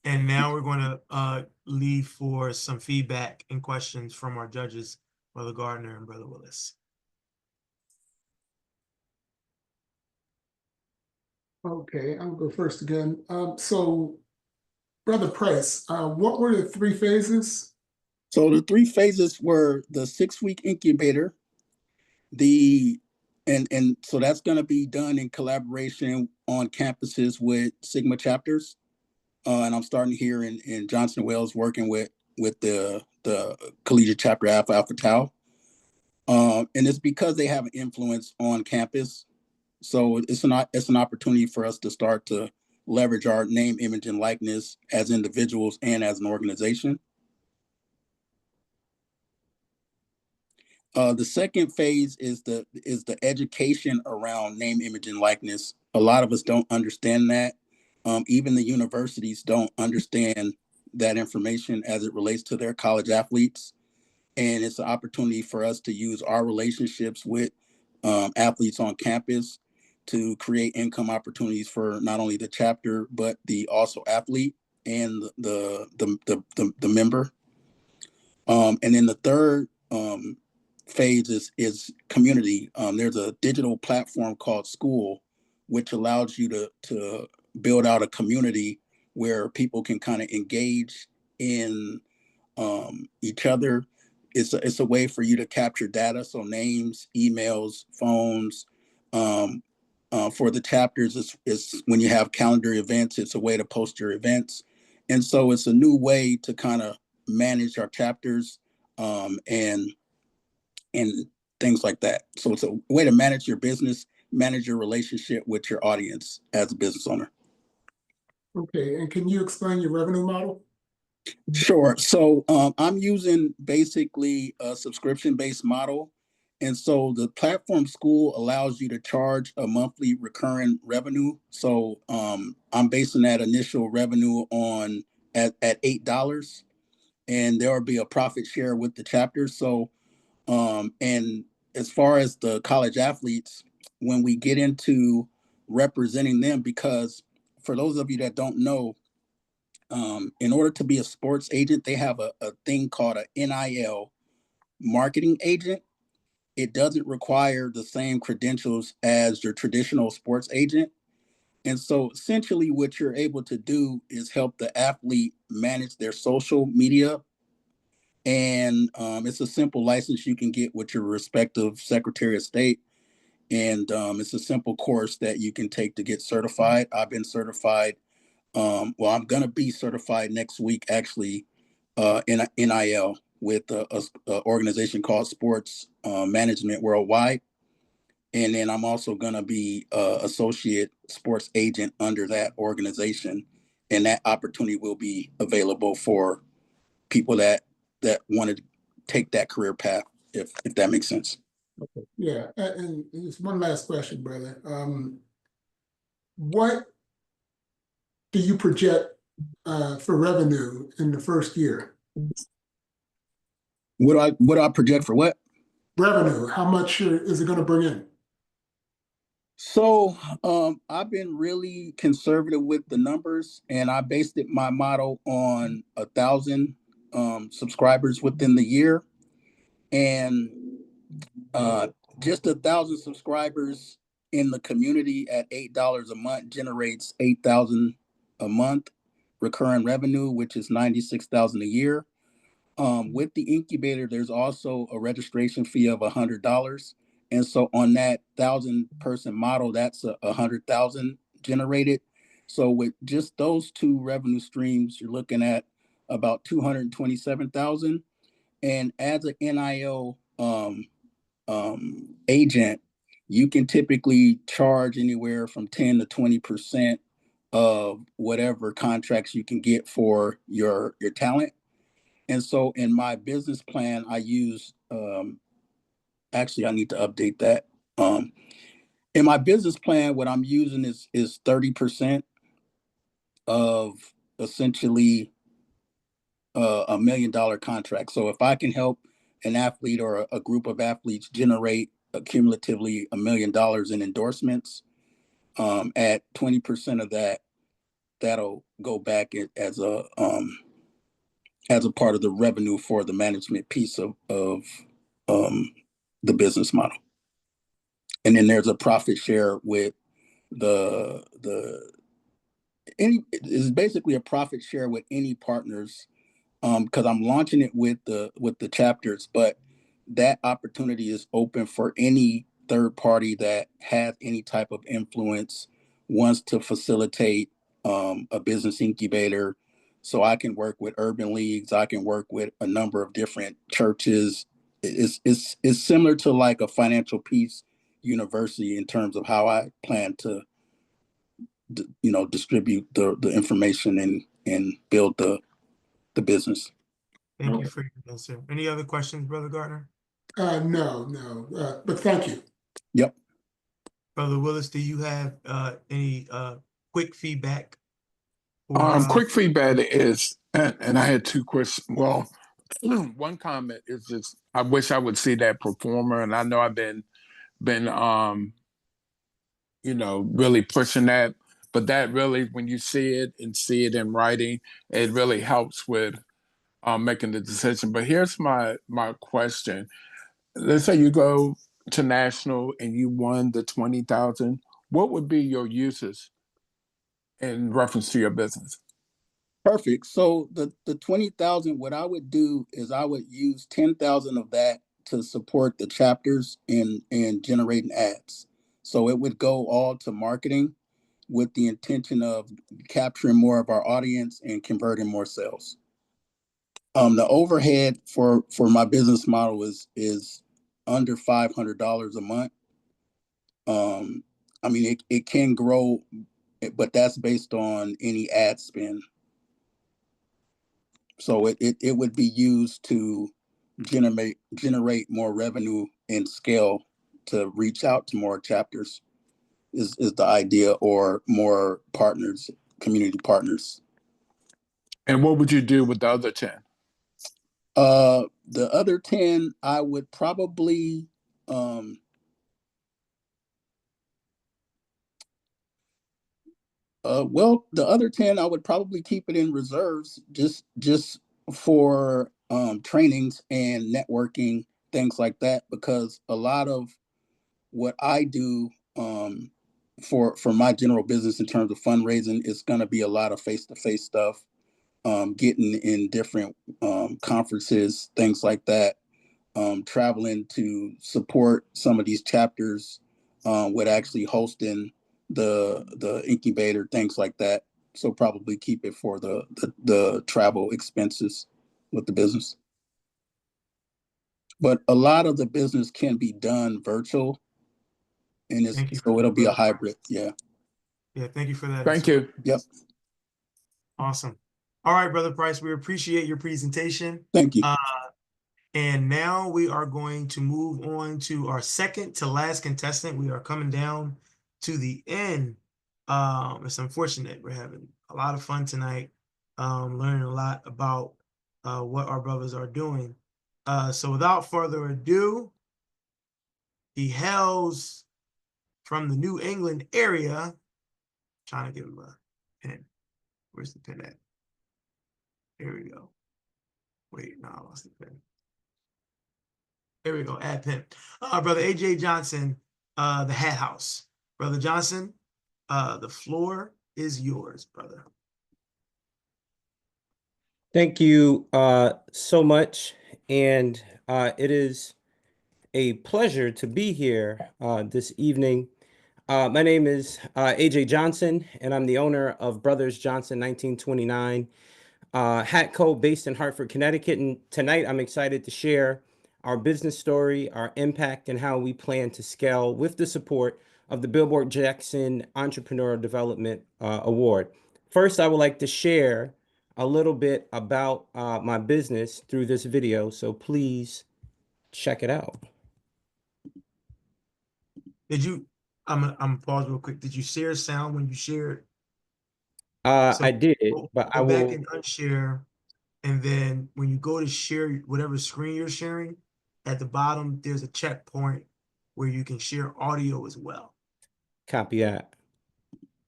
And now we're going to leave for some feedback and questions from our judges, Brother Gardner and Brother Willis. Okay, I'll go first again. So, Brother Price, what were the 3 phases? So the 3 phases were the 6-week incubator, and so that's going to be done in collaboration on campuses with Sigma chapters. And I'm starting here in Johnson Wales, working with the collegiate chapter Alpha Tau. And it's because they have an influence on campus. So it's an opportunity for us to start to leverage our name, image, and likeness as individuals and as an organization. The second phase is the education around name, image, and likeness. A lot of us don't understand that. Even the universities don't understand that information as it relates to their college athletes. And it's an opportunity for us to use our relationships with athletes on campus to create income opportunities for not only the chapter, but the also athlete and the member. And then the third phase is community. There's a digital platform called School, which allows you to build out a community where people can kind of engage in each other. It's a way for you to capture data, so names, emails, phones. For the chapters, it's when you have calendar events, it's a way to post your events. And so it's a new way to kind of manage our chapters and things like that. So it's a way to manage your business, manage your relationship with your audience as a business owner. Okay, and can you explain your revenue model? Sure. So I'm using basically a subscription-based model. And so the platform School allows you to charge a monthly recurring revenue. So I'm basing that initial revenue on at $8, and there will be a profit share with the chapter. So and as far as the college athletes, when we get into representing them, because for those of you that don't know, in order to be a sports agent, they have a thing called a NIL marketing agent. It doesn't require the same credentials as your traditional sports agent. And so essentially what you're able to do is help the athlete manage their social media. And it's a simple license you can get with your respective Secretary of State. And it's a simple course that you can take to get certified. I've been certified. Well, I'm going to be certified next week, actually, in NIL with a organization called Sports Management Worldwide. And then I'm also going to be associate sports agent under that organization. And that opportunity will be available for people that want to take that career path, if that makes sense. Yeah, and just one last question, brother. What do you project for revenue in the first year? What do I project for what? Revenue, how much is it going to bring in? So I've been really conservative with the numbers, and I based my model on 1,000 subscribers within the year, and just 1,000 subscribers in the community at $8 a month generates 8,000 a month recurring revenue, which is 96,000 a year. With the incubator, there's also a registration fee of $100. And so on that 1,000-person model, that's 100,000 generated. So with just those two revenue streams, you're looking at about 227,000. And as an NIL agent, you can typically charge anywhere from 10 to 20% of whatever contracts you can get for your talent. And so in my business plan, I use, actually, I need to update that. In my business plan, what I'm using is 30% of essentially $1 million contract. So if I can help an athlete or a group of athletes generate cumulatively $1 million in endorsements, at 20% of that, that'll go back as a part of the revenue for the management piece of the business model. And then there's a profit share with it's basically a profit share with any partners, because I'm launching it with the chapters, but that opportunity is open for any third party that has any type of influence, wants to facilitate a business incubator. So I can work with urban leagues, I can work with a number of different churches. It's similar to like a financial peace university in terms of how I plan to distribute the information and build the business. Thank you for your answer. Any other questions, Brother Gardner? No, but thank you. Yep. Brother Willis, do you have any quick feedback? Quick feedback is, and I had two questions. Well, one comment is just, I wish I would see that performer, and I know I've been really pushing that, but that really, when you see it and see it in writing, it really helps with making the decision. But here's my question. Let's say you go to national and you won the 20,000. What would be your uses in reference to your business? Perfect. So the 20,000, what I would do is I would use 10,000 of that to support the chapters and generating ads. So it would go all to marketing with the intention of capturing more of our audience and converting more sales. The overhead for my business model is under $500 a month. I mean, it can grow, but that's based on any ad spend. So it would be used to generate more revenue and scale to reach out to more chapters is the idea, or more partners, community partners. And what would you do with the other 10? The other 10, I would probably the other 10, I would probably keep it in reserves just for trainings and networking, things like that, because a lot of what I do for my general business in terms of fundraising, it's going to be a lot of face-to-face stuff, getting in different conferences, things like that, traveling to support some of these chapters with actually hosting the incubator, things like that. So probably keep it for the travel expenses with the business. But a lot of the business can be done virtual, and Thank you. so it'll be a hybrid. Yeah. Yeah, thank you for that. Thank you. Yep. Awesome. All right, Brother Price, we appreciate your presentation. Thank you. And now we are going to move on to our second to last contestant. We are coming down to the end. It's unfortunate. We're having a lot of fun tonight, learning a lot about what our brothers are doing. So without further ado, he hails from the New England area. Trying to give him a pen. Where's the pen at? Here we go. Wait, no, I lost the pen. Here we go, add pen. Brother AJ Johnson, the Hat House. Brother Johnson, the floor is yours, brother. Thank you so much. And it is a pleasure to be here this evening. My name is AJ Johnson, and I'm the owner of Brothers Johnson 1929 Hat Co. based in Hartford, Connecticut. And tonight I'm excited to share our business story, our impact, and how we plan to scale with the support of the Billboard Jackson Entrepreneur Development Award. First, I would like to share a little bit about my business through this video, so please check it out. Did you, I'm pause real quick. Did you share sound when you shared? I did, but I go back will and unshare. And then when you go to share whatever screen you're sharing, at the bottom, there's a checkpoint where you can share audio as well. copy that.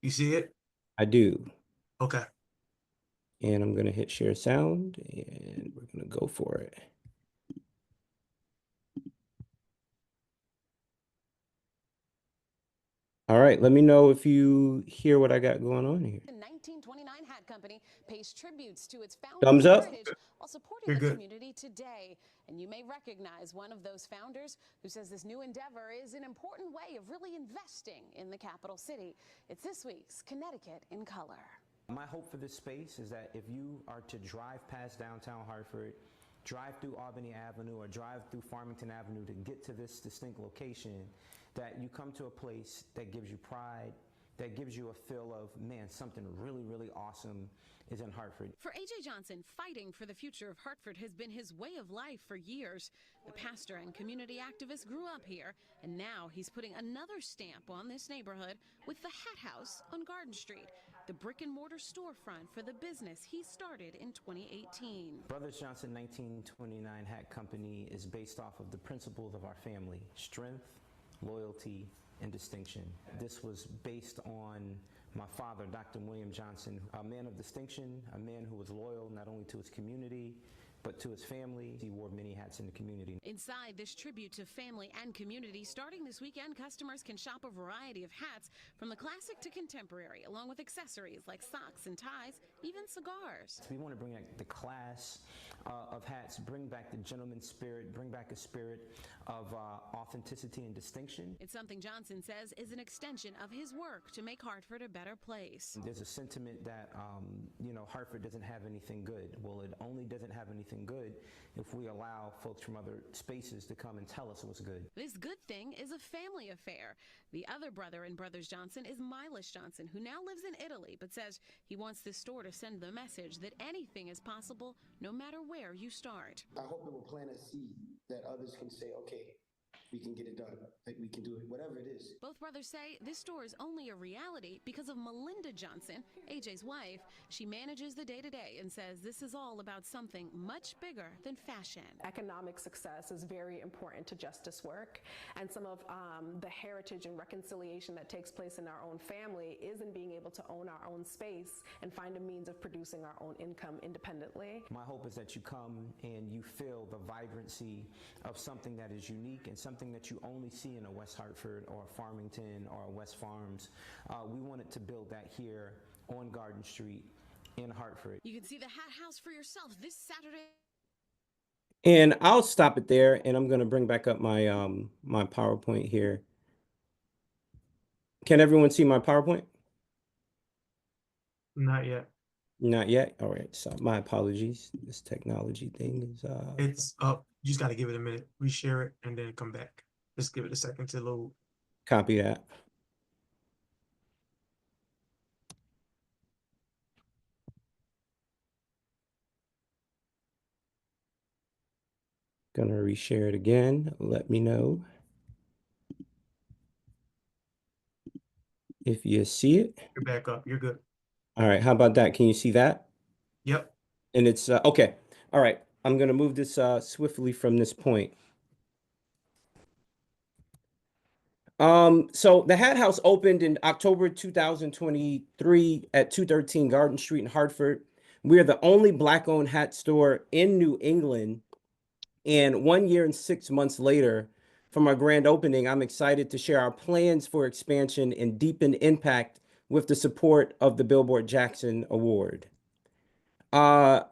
You see it? I do. Okay. And I'm going to hit share sound, and we're going to go for it. All right, let me know if you hear what I got going on here. The 1929 Hat Company pays tributes to its founders' Thumbs up. heritage while supporting You're the good. community today. And you may recognize one of those founders who says this new endeavor is an important way of really investing in the capital city. It's this week's Connecticut in Color. My hope for this space is that if you are to drive past downtown Hartford, drive through Albany Avenue, or drive through Farmington Avenue to get to this distinct location, that you come to a place that gives you pride, that gives you a feel of, man, something really, really awesome is in Hartford. For AJ Johnson, fighting for the future of Hartford has been his way of life for years. The pastor and community activist grew up here, and now he's putting another stamp on this neighborhood with the Hat House on Garden Street, the brick and mortar storefront for the business he started in 2018. Brothers Johnson 1929 Hat Company is based off of the principles of our family: strength, loyalty, and distinction. This was based on my father, Dr. William Johnson, a man of distinction, a man who was loyal not only to his community, but to his family. He wore many hats in the community. Inside this tribute to family and community, starting this weekend, customers can shop a variety of hats from the classic to contemporary, along with accessories like socks and ties, even cigars. We want to bring back the class of hats, bring back the gentleman spirit, bring back a spirit of authenticity and distinction. It's something Johnson says is an extension of his work to make Hartford a better place. There's a sentiment that, Hartford doesn't have anything good. Well, it only doesn't have anything good if we allow folks from other spaces to come and tell us what's good. This good thing is a family affair. The other brother in Brothers Johnson is Miles Johnson, who now lives in Italy, but says he wants this store to send the message that anything is possible no matter where you start. I hope it will plant a seed that others can say, okay, we can get it done, that we can do it, whatever it is. Both brothers say this store is only a reality because of Melinda Johnson, AJ's wife. She manages the day-to-day and says this is all about something much bigger than fashion. Economic success is very important to justice work, and some of the heritage and reconciliation that takes place in our own family is in being able to own our own space and find a means of producing our own income independently. My hope is that you come and you feel the vibrancy of something that is unique and something that you only see in a West Hartford or a Farmington Arlington or West Farms. We wanted to build that here on Garden Street in Hartford. You can see the Hat House for yourself this Saturday. And I'll stop it there, and I'm going to bring back up my my PowerPoint here. Can everyone see my PowerPoint? Not yet. Not yet. All right. So my apologies. This technology thing is It's up. You just got to give it a minute. Reshare it and then come back. Just give it a second to load. copy that. Gonna reshare it again. Let me know if you see it. You're back up. You're good. All right. How about that? Can you see that? Yep. And it's okay. All right. I'm gonna move this swiftly from this point. So the Hat House opened in October 2023 at 213 Garden Street in Hartford. We are the only Black-owned hat store in New England. And 1 year and 6 months later, from our grand opening, I'm excited to share our plans for expansion and deepen impact with the support of the Billboard Jackson Award. Our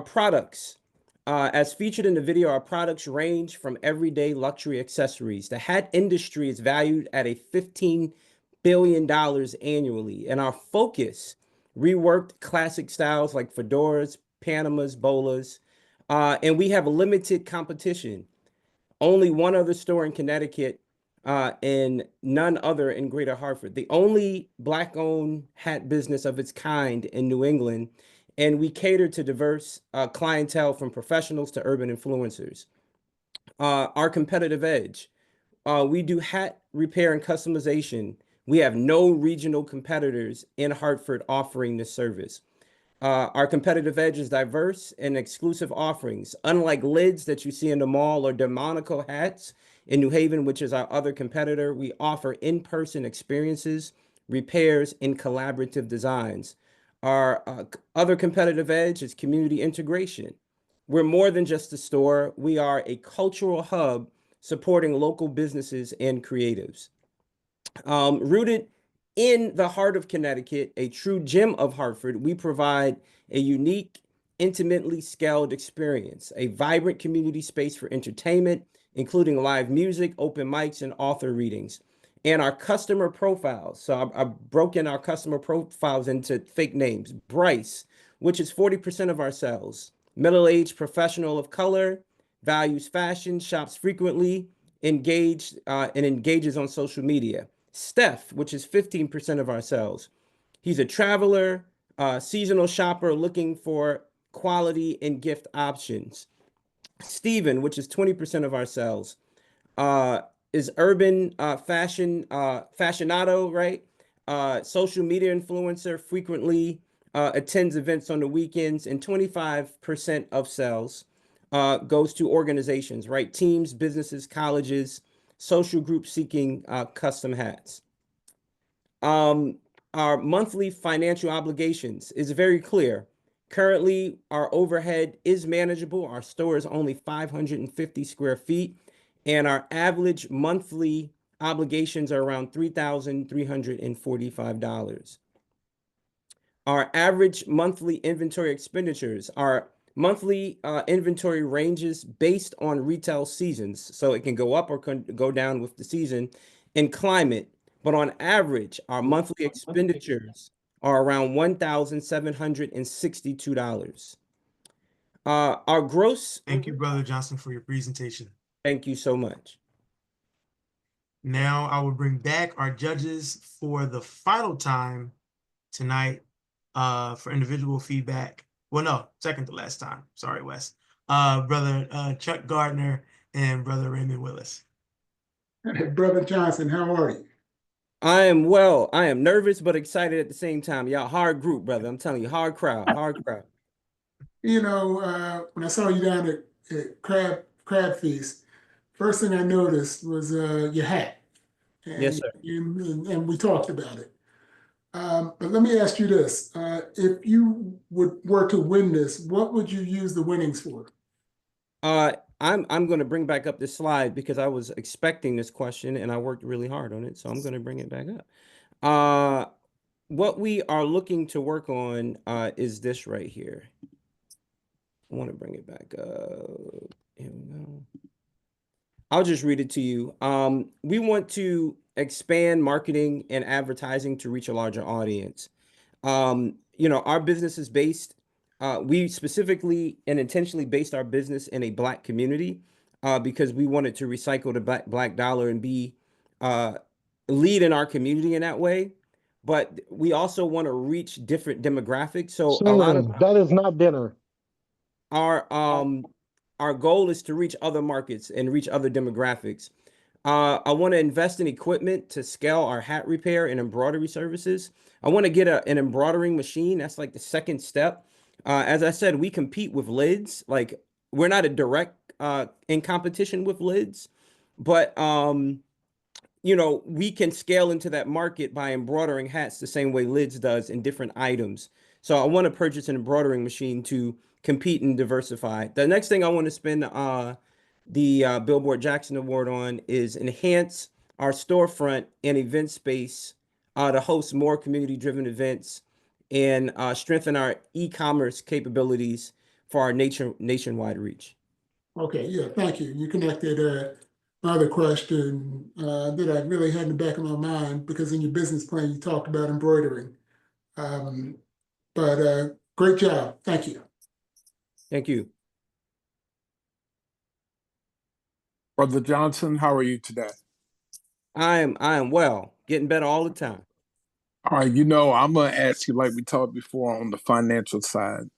products. As featured in the video, our products range from everyday luxury accessories. The hat industry is valued at $15 billion annually, and our focus, reworked classic styles like fedoras, panamas, bolas, and we have limited competition. Only one other store in Connecticut and none other in Greater Hartford. The only Black-owned hat business of its kind in New England. And we cater to diverse clientele from professionals to urban influencers. Our competitive edge. We do hat repair and customization. We have no regional competitors in Hartford offering this service. Our competitive edge is diverse and exclusive offerings. Unlike lids that you see in the mall or Delmonico hats in New Haven, which is our other competitor, we offer in-person experiences, repairs, and collaborative designs. Our other competitive edge is community integration. We're more than just a store. We are a cultural hub supporting local businesses and creatives. Rooted in the heart of Connecticut, a true gem of Hartford, we provide a unique, intimately scaled experience, a vibrant community space for entertainment, including live music, open mics, and author readings. And our customer profiles. So I've broken our customer profiles into fake names. Bryce, which is 40% of our sales. Middle-aged professional of color, values fashion, shops frequently, engages on social media. Steph, which is 15% of our sales. He's a traveler, seasonal shopper looking for quality and gift options. Steven, which is 20% of our sales. Is urban fashionado, right? Social media influencer, frequently attends events on the weekends, and 25% of sales goes to organizations, right? Teams, businesses, colleges, social groups seeking custom hats. Our monthly financial obligations is very clear. Currently, our overhead is manageable. Our store is only 550 square feet. And our average monthly obligations are around $3,345. Our average monthly inventory expenditures, our monthly inventory ranges based on retail seasons. So it can go up or go down with the season and climate. But on average, our monthly expenditures are around $1,762. Our gross. Thank you, Brother Johnson, for your presentation. Thank you so much. Now I will bring back our judges for the final time tonight for individual feedback. Well, no, second to last time. Sorry, Wes. Brother Chuck Gardner and Brother Raymond Willis. Brother Johnson, how are you? I am well. I am nervous but excited at the same time. Y'all hard group, brother. I'm telling you, hard crowd, hard crowd. You know, when I saw you down at Crab Feast, first thing I noticed was your hat. And, Yes, sir. And we talked about it. But let me ask you this. If you were to win this, what would you use the winnings for? I'm going to bring back up this slide because I was expecting this question and I worked really hard on it. So I'm going to bring it back up. What we are looking to work on is this right here. I want to bring it back up. Here we go. I'll just read it to you. We want to expand marketing and advertising to reach a larger audience. Our business is based, we specifically and intentionally based our business in a Black community because we wanted to recycle the black dollar and be lead in our community in that way. But we also want to reach different demographics. So a lot of that is not dinner. our goal is to reach other markets and reach other demographics. I want to invest in equipment to scale our hat repair and embroidery services. I want to get an embroidering machine. That's like the second step. As I said, we compete with lids. Like we're not a direct in competition with lids, but we can scale into that market by embroidering hats the same way lids does in different items. So I want to purchase an embroidering machine to compete and diversify. The next thing I want to spend the Billboard Jackson Award on is enhance our storefront and event space to host more community-driven events and strengthen our e-commerce capabilities for our nationwide reach. Okay, yeah, thank you. You connected my other question that I really had in the back of my mind, because in your business plan, you talked about embroidering. But great job. Thank you. Thank you. Brother Johnson, how are you today? I am well, getting better all the time. All right, I'm gonna ask you, like we talked before, on the financial side.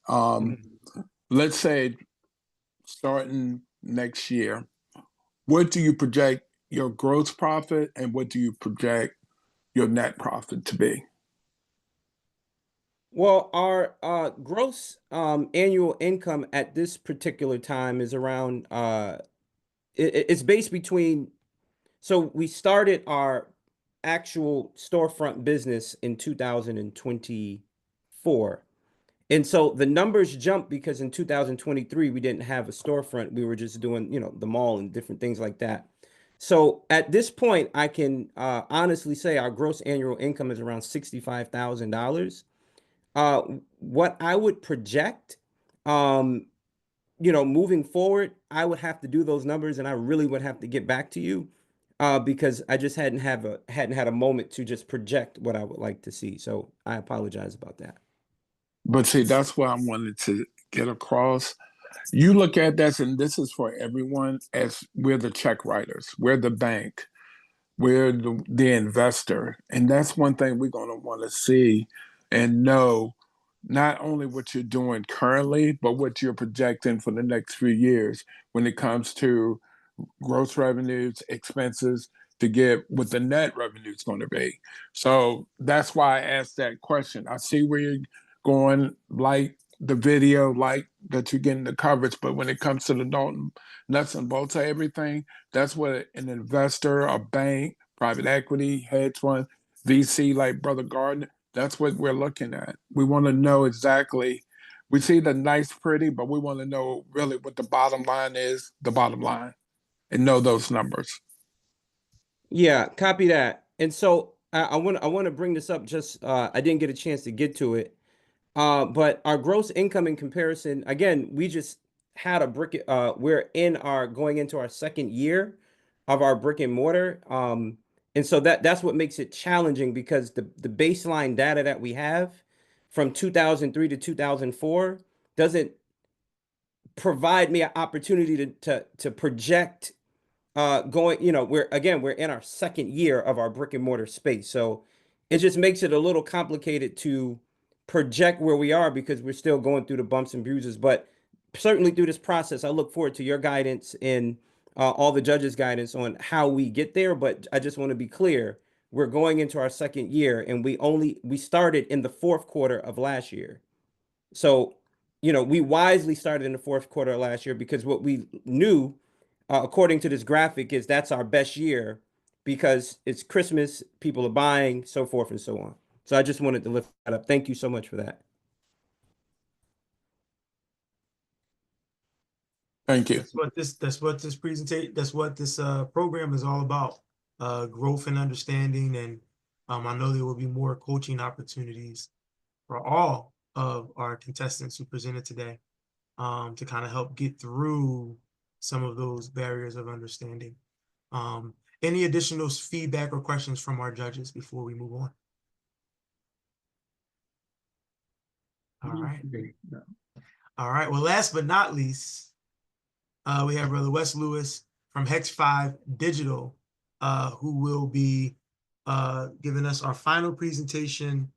Let's say starting next year, what do you project your gross profit and what do you project your net profit to be? Well, our gross annual income at this particular time is around it's based between, so we started our actual storefront business in 2024. And so the numbers jumped because in 2023 we didn't have a storefront. We were just doing, the mall and different things like that. So at this point, I can honestly say our gross annual income is around $65,000. What I would project, moving forward, I would have to do those numbers and I really would have to get back to you because I just hadn't had a moment to just project what I would like to see. So I apologize about that. But see, that's what I wanted to get across. You look at this, and this is for everyone, as we're the check writers, we're the bank, we're the investor. And that's one thing we're going to want to see and know, not only what you're doing currently, but what you're projecting for the next few years when it comes to gross revenues, expenses, to get what the net revenue is going to be. So that's why I asked that question. I see where you're going, like the video, like that you're getting the coverage, but when it comes to the nuts and bolts of everything, that's what an investor, a bank, private equity, hedge fund, VC, like Brother Gardner, that's what we're looking at. We want to know exactly. We see the nice, pretty, but we want to know really what the bottom line is, the bottom line, and know those numbers. Yeah, copy that. And so I want to bring this up. Just I didn't get a chance to get to it, but our gross income in comparison, again, we just had a brick. We're going into our second year of our brick and mortar, and so that's what makes it challenging because the baseline data that we have from 2003 to 2004 doesn't provide me an opportunity to project going, we're in our second year of our brick and mortar space. So it just makes it a little complicated to project where we are because we're still going through the bumps and bruises. But certainly through this process, I look forward to your guidance and all the judges' guidance on how we get there. But I just want to be clear, we're going into our second year and we started in the fourth quarter of last year. So, we wisely started in the fourth quarter of last year because what we knew, according to this graphic, is that's our best year because it's Christmas, people are buying, so forth and so on. So I just wanted to lift that up. Thank you so much for that. Thank you. That's what this program is all about. Growth and understanding, and I know there will be more coaching opportunities for all of our contestants who presented today, to kind of help get through some of those barriers of understanding. Any additional feedback or questions from our judges before we move on? All right. All right. Well, last but not least, we have Brother Wes Lewis from Hex 5 Digital, who will be giving us our final presentation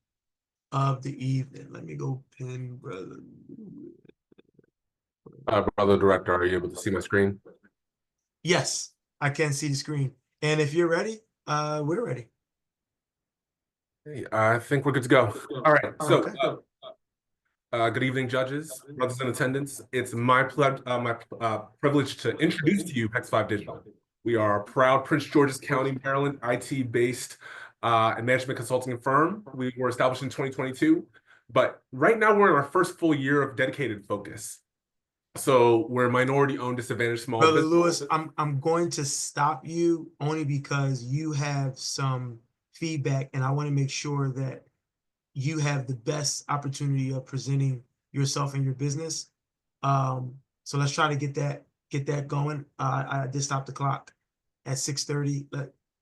of the evening. Let me go pin Brother. Brother Director, are you able to see my screen? Yes, I can see the screen. And if you're ready, we're ready. Hey, I think we're good to go. All right. So, Okay. good evening, judges, brothers in attendance. It's my privilege to introduce to you Hex 5 Digital. We are a proud Prince George's County, Maryland, IT-based and management consulting firm. We were established in 2022, but right now we're in our first full year of dedicated focus. So we're minority-owned, disadvantaged small Brother business. Lewis, I'm going to stop you only because you have some feedback, and I want to make sure that you have the best opportunity of presenting yourself and your business. So let's try to get that going. I did stop the clock at 6:30.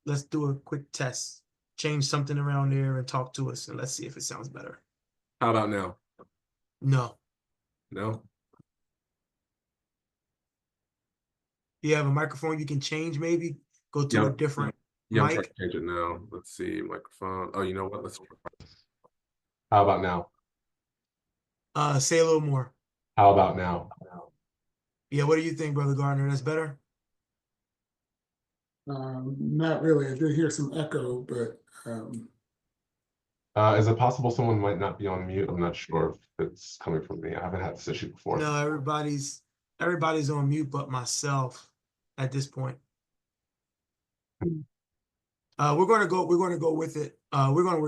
Let's do a quick test. Change something around there and talk to us, and let's see if it sounds better. How about now? No. No? You have a microphone you can change, maybe? Go to a different Yeah, I'm mic. trying to change it now. Let's see, microphone. Oh, you know what? Let's. How about now? Say a little more. How about now? Yeah, what do you think, Brother Gardner? That's better? Not really. I did hear some echo, but Is it possible someone might not be on mute? I'm not sure if it's coming from me. I haven't had this issue before. No, everybody's on mute but myself at this point. We're gonna go with it. We're gonna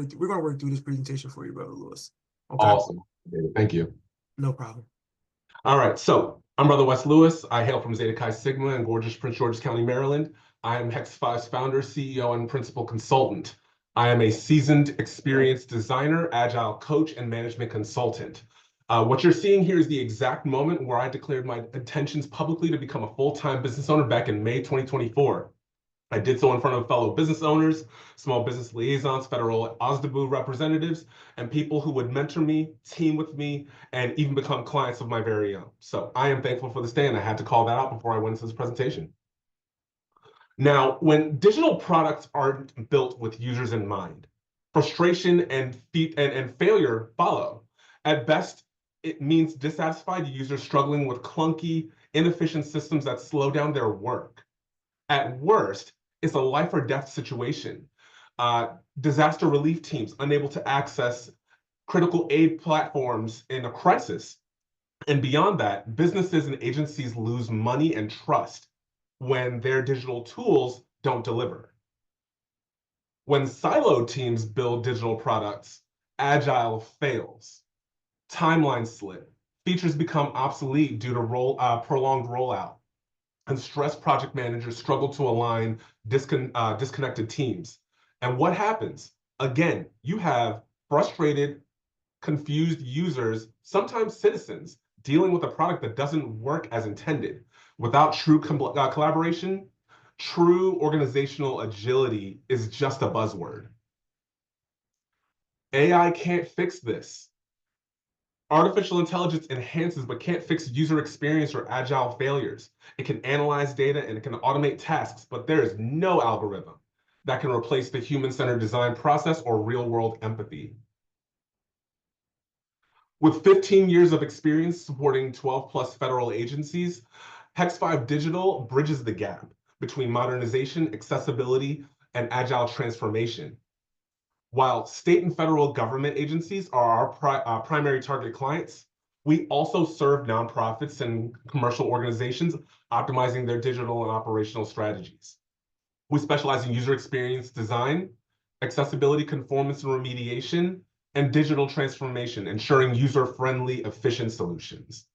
work through this presentation for you, Brother Lewis. Okay. Awesome. Thank you. No problem. All right, so I'm Brother Wes Lewis. I hail from Zeta Chi Sigma in gorgeous Prince George's County, Maryland. I am Hex 5's founder, CEO, and principal consultant. I am a seasoned, experienced designer, agile coach, and management consultant. What you're seeing here is the exact moment where I declared my intentions publicly to become a full-time business owner back in May 2024. I did so in front of fellow business owners, small business liaisons, federal OSDBU representatives, and people who would mentor me, team with me, and even become clients of my very own. So I am thankful for this day, and I had to call that out before I went into this presentation. Now, when digital products aren't built with users in mind, frustration and failure follow. At best, it means dissatisfied users struggling with clunky, inefficient systems that slow down their work. At worst, it's a life or death situation. Disaster relief teams unable to access critical aid platforms in a crisis. And beyond that, businesses and agencies lose money and trust when their digital tools don't deliver. When siloed teams build digital products, agile fails, timelines slip, features become obsolete due to prolonged rollout, and stressed project managers struggle to align disconnected teams. And what happens? Again, you have frustrated, confused users, sometimes citizens, dealing with a product that doesn't work as intended. Without true collaboration, true organizational agility is just a buzzword. AI can't fix this. Artificial intelligence enhances but can't fix user experience or agile failures. It can analyze data and it can automate tasks, but there is no algorithm that can replace the human-centered design process or real-world empathy. With 15 years of experience supporting 12 plus federal agencies, Hex 5 Digital bridges the gap between modernization, accessibility, and agile transformation. While state and federal government agencies are our primary target clients, we also serve nonprofits and commercial organizations optimizing their digital and operational strategies. We specialize in user experience design, accessibility, conformance and remediation, and digital transformation, ensuring user-friendly, efficient solutions.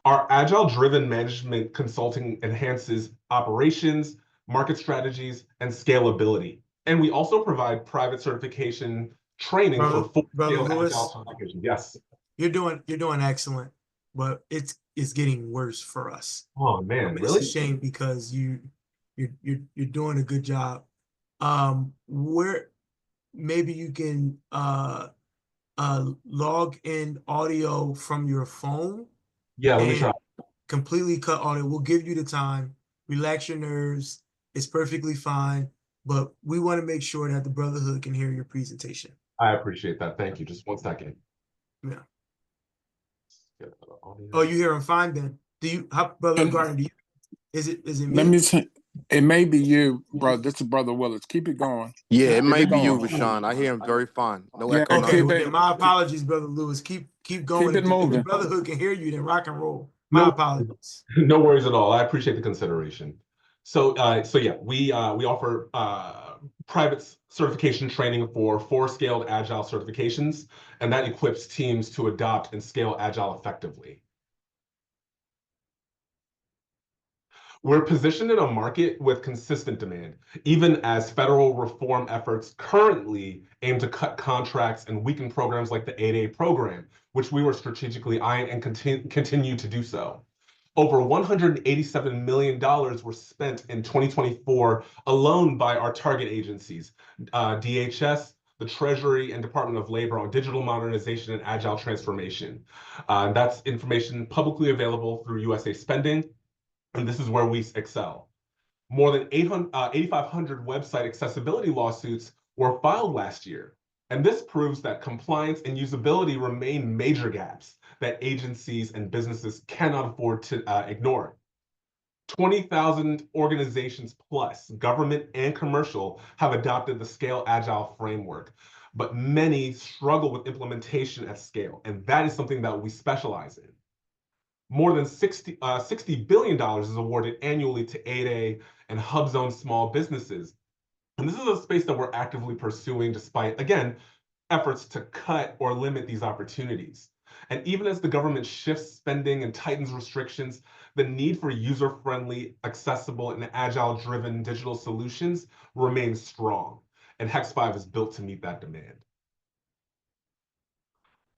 Our agile-driven management consulting enhances operations, market strategies, and scalability. And we also provide private certification training for Brother full-scale Lewis, agile certification. Yes. you're doing excellent, but it's getting worse for us. Oh man, It's a really? shame because you're doing a good job. Where maybe you can log in audio from your phone Yeah, let me and try. completely cut audio. We'll give you the time. Relax your nerves. It's perfectly fine. But we want to make sure that the Brotherhood can hear your presentation. I appreciate that. Thank you. Just 1 second. Yeah. Get the audio. Oh, you hear him fine then? Brother Gardner, is it Let me? me say, it may be you, bro. This is Brother Willis. Keep it going. Yeah, it Keep might be you, going. Rashawn. I hear him very fine. No Yeah, echo, Okay, keep well nothing. then it, my apologies, Brother Lewis. Keep going. keep it If the moving. Brotherhood can hear you, then rock and roll. My No, apologies. no worries at all. I appreciate the consideration. So yeah, we offer private certification training for 4 scaled agile certifications, and that equips teams to adopt and scale agile effectively. We're positioned in a market with consistent demand, even as federal reform efforts currently aim to cut contracts and weaken programs like the 8A program, which we were strategically eyeing and continue to do so. Over $187 million were spent in 2024 alone by our target agencies, DHS, the Treasury, and Department of Labor on digital modernization and agile transformation. That's information publicly available through USA Spending, and this is where we excel. More than 8,500 website accessibility lawsuits were filed last year. And this proves that compliance and usability remain major gaps that agencies and businesses cannot afford to ignore. 20,000 organizations plus, government and commercial, have adopted the Scale Agile framework, but many struggle with implementation at scale, and that is something that we specialize in. More than $60 billion is awarded annually to 8A and HubZone small businesses. And this is a space that we're actively pursuing despite, again, efforts to cut or limit these opportunities. And even as the government shifts spending and tightens restrictions, the need for user-friendly, accessible, and agile-driven digital solutions remains strong. And Hex 5 is built to meet that demand.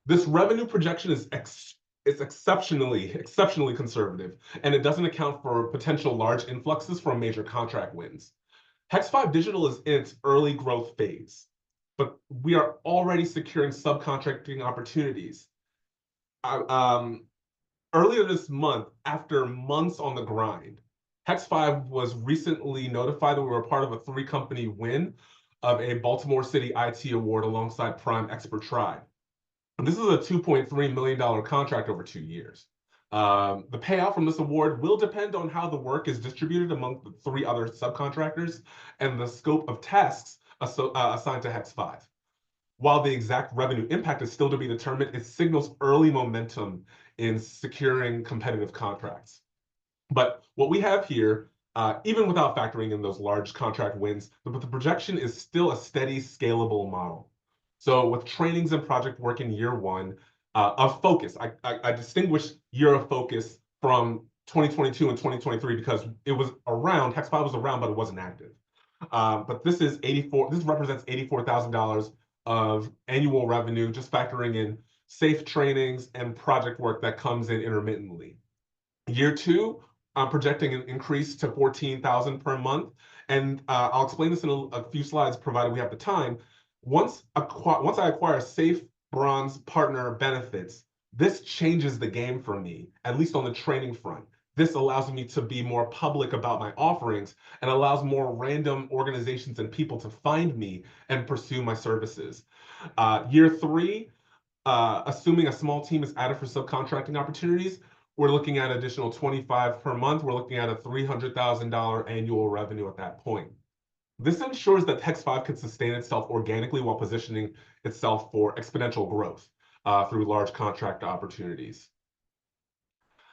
This revenue projection is exceptionally conservative, and it doesn't account for potential large influxes from major contract wins. Hex 5 Digital is in its early growth phase, but we are already securing subcontracting opportunities. Earlier this month, after months on the grind, Hex 5 was recently notified that we were part of a 3-company win of a Baltimore City IT award alongside Prime Expert Tribe. This is a $2.3 million contract over 2 years. The payout from this award will depend on how the work is distributed among the 3 other subcontractors and the scope of tasks assigned to Hex 5. While the exact revenue impact is still to be determined, it signals early momentum in securing competitive contracts. But what we have here, even without factoring in those large contract wins, the projection is still a steady, scalable model. So with trainings and project work in year 1 of focus, I distinguish year of focus from 2022 and 2023 because it was around, Hex 5 was around, but it wasn't active. But this represents $84,000 of annual revenue, just factoring in safe trainings and project work that comes in intermittently. Year 2, I'm projecting an increase to $14,000 per month. And I'll explain this in a few slides, provided we have the time. Once I acquire safe bronze partner benefits, this changes the game for me, at least on the training front. This allows me to be more public about my offerings and allows more random organizations and people to find me and pursue my services. Year 3, assuming a small team is added for subcontracting opportunities, we're looking at additional 25 per month. We're looking at a $300,000 annual revenue at that point. This ensures that Hex 5 can sustain itself organically while positioning itself for exponential growth through large contract opportunities.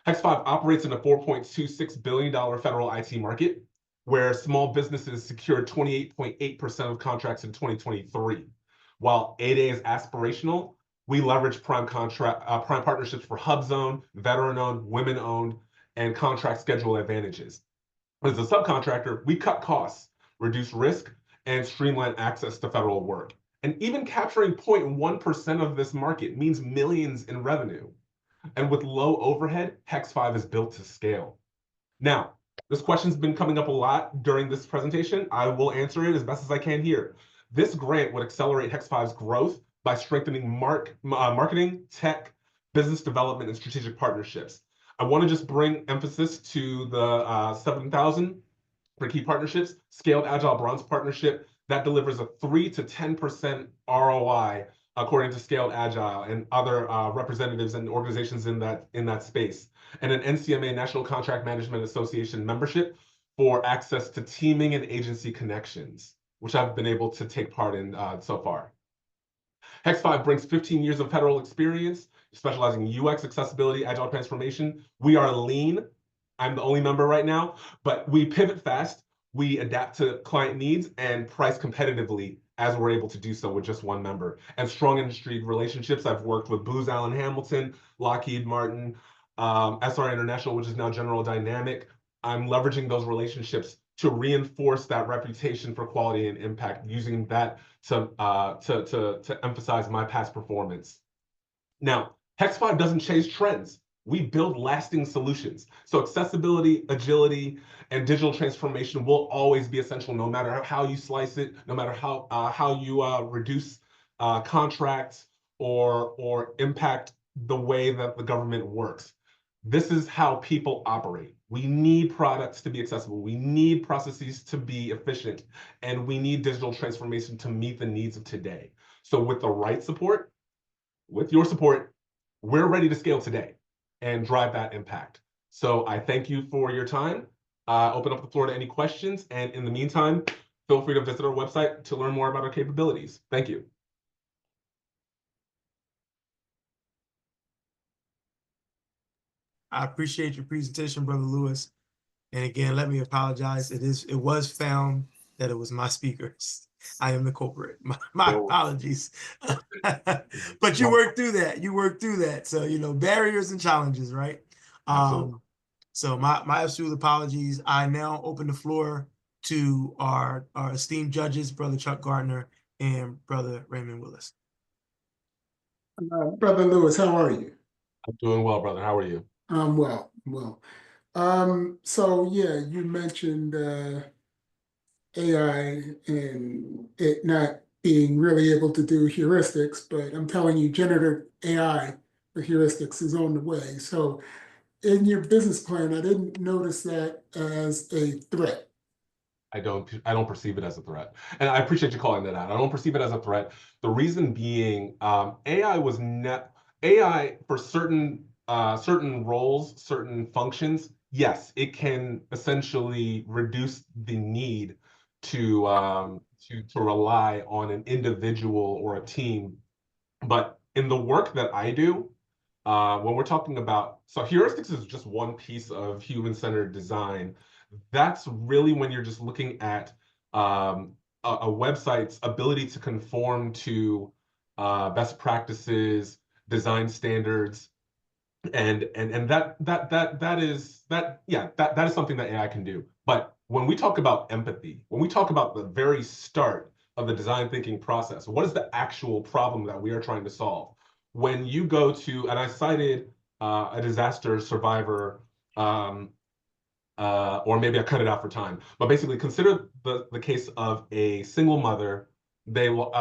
Hex 5 operates in a $4.26 billion federal IT market, where small businesses secured 28.8% of contracts in 2023. While 8A is aspirational, We leverage prime partnerships for hub-owned, veteran-owned, women-owned, and contract schedule advantages. As a subcontractor, we cut costs, reduce risk, and streamline access to federal work. And even capturing 0.1% of this market means millions in revenue. And with low overhead, Hex 5 is built to scale. Now, this question's been coming up a lot during this presentation. I will answer it as best as I can here. This grant would accelerate Hex 5's growth by strengthening marketing, tech, business development, and strategic partnerships. I want to just bring emphasis to the 7,000 for key partnerships. Scaled Agile Bronze Partnership, that delivers a 3 to 10% ROI according to Scaled Agile and other representatives and organizations in that space. And an NCMA, National Contract Management Association membership for access to teaming and agency connections, which I've been able to take part in so far. Hex 5 brings 15 years of federal experience, specializing in UX, accessibility, agile transformation. We are lean. I'm the only member right now, but we pivot fast. We adapt to client needs and price competitively as we're able to do so with just one member. And strong industry relationships. I've worked with Booz Allen Hamilton, Lockheed Martin, SR International, which is now General Dynamic. I'm leveraging those relationships to reinforce that reputation for quality and impact, using that to emphasize my past performance. Now, Hex 5 doesn't chase trends. We build lasting solutions. So accessibility, agility, and digital transformation will always be essential, no matter how you slice it, no matter how you reduce contracts or impact the way that the government works. This is how people operate. We need products to be accessible. We need processes to be efficient, and we need digital transformation to meet the needs of today. So with the right support, with your support, we're ready to scale today and drive that impact. So I thank you for your time. Open up the floor to any questions. And in the meantime, feel free to visit our website to learn more about our capabilities. Thank you. I appreciate your presentation, Brother Lewis. And again, let me apologize. It was found that it was my speakers. I am the culprit. My apologies. But you worked through that. You worked through that. So, barriers and challenges, right? So my absolute apologies. I now open the floor to our esteemed judges, Brother Chuck Gardner and Brother Raymond Willis. Brother Lewis, how are you? I'm doing well, brother. How are you? Well. So yeah, you mentioned AI and it not being really able to do heuristics, but I'm telling you, generative AI for heuristics is on the way. So in your business plan, I didn't notice that as a threat. I don't perceive it as a threat. And I appreciate you calling that out. I don't perceive it as a threat. The reason being, AI for certain roles, certain functions, yes, it can essentially reduce the need to rely on an individual or a team. But in the work that I do, when we're talking about, so heuristics is just one piece of human-centered design. That's really when you're just looking at a website's ability to conform to best practices, design standards, and that is something that AI can do. But when we talk about empathy, when we talk about the very start of the design thinking process, what is the actual problem that we are trying to solve? When you go to, and I cited a disaster survivor, or maybe I cut it out for time, but basically consider the case of a single mother.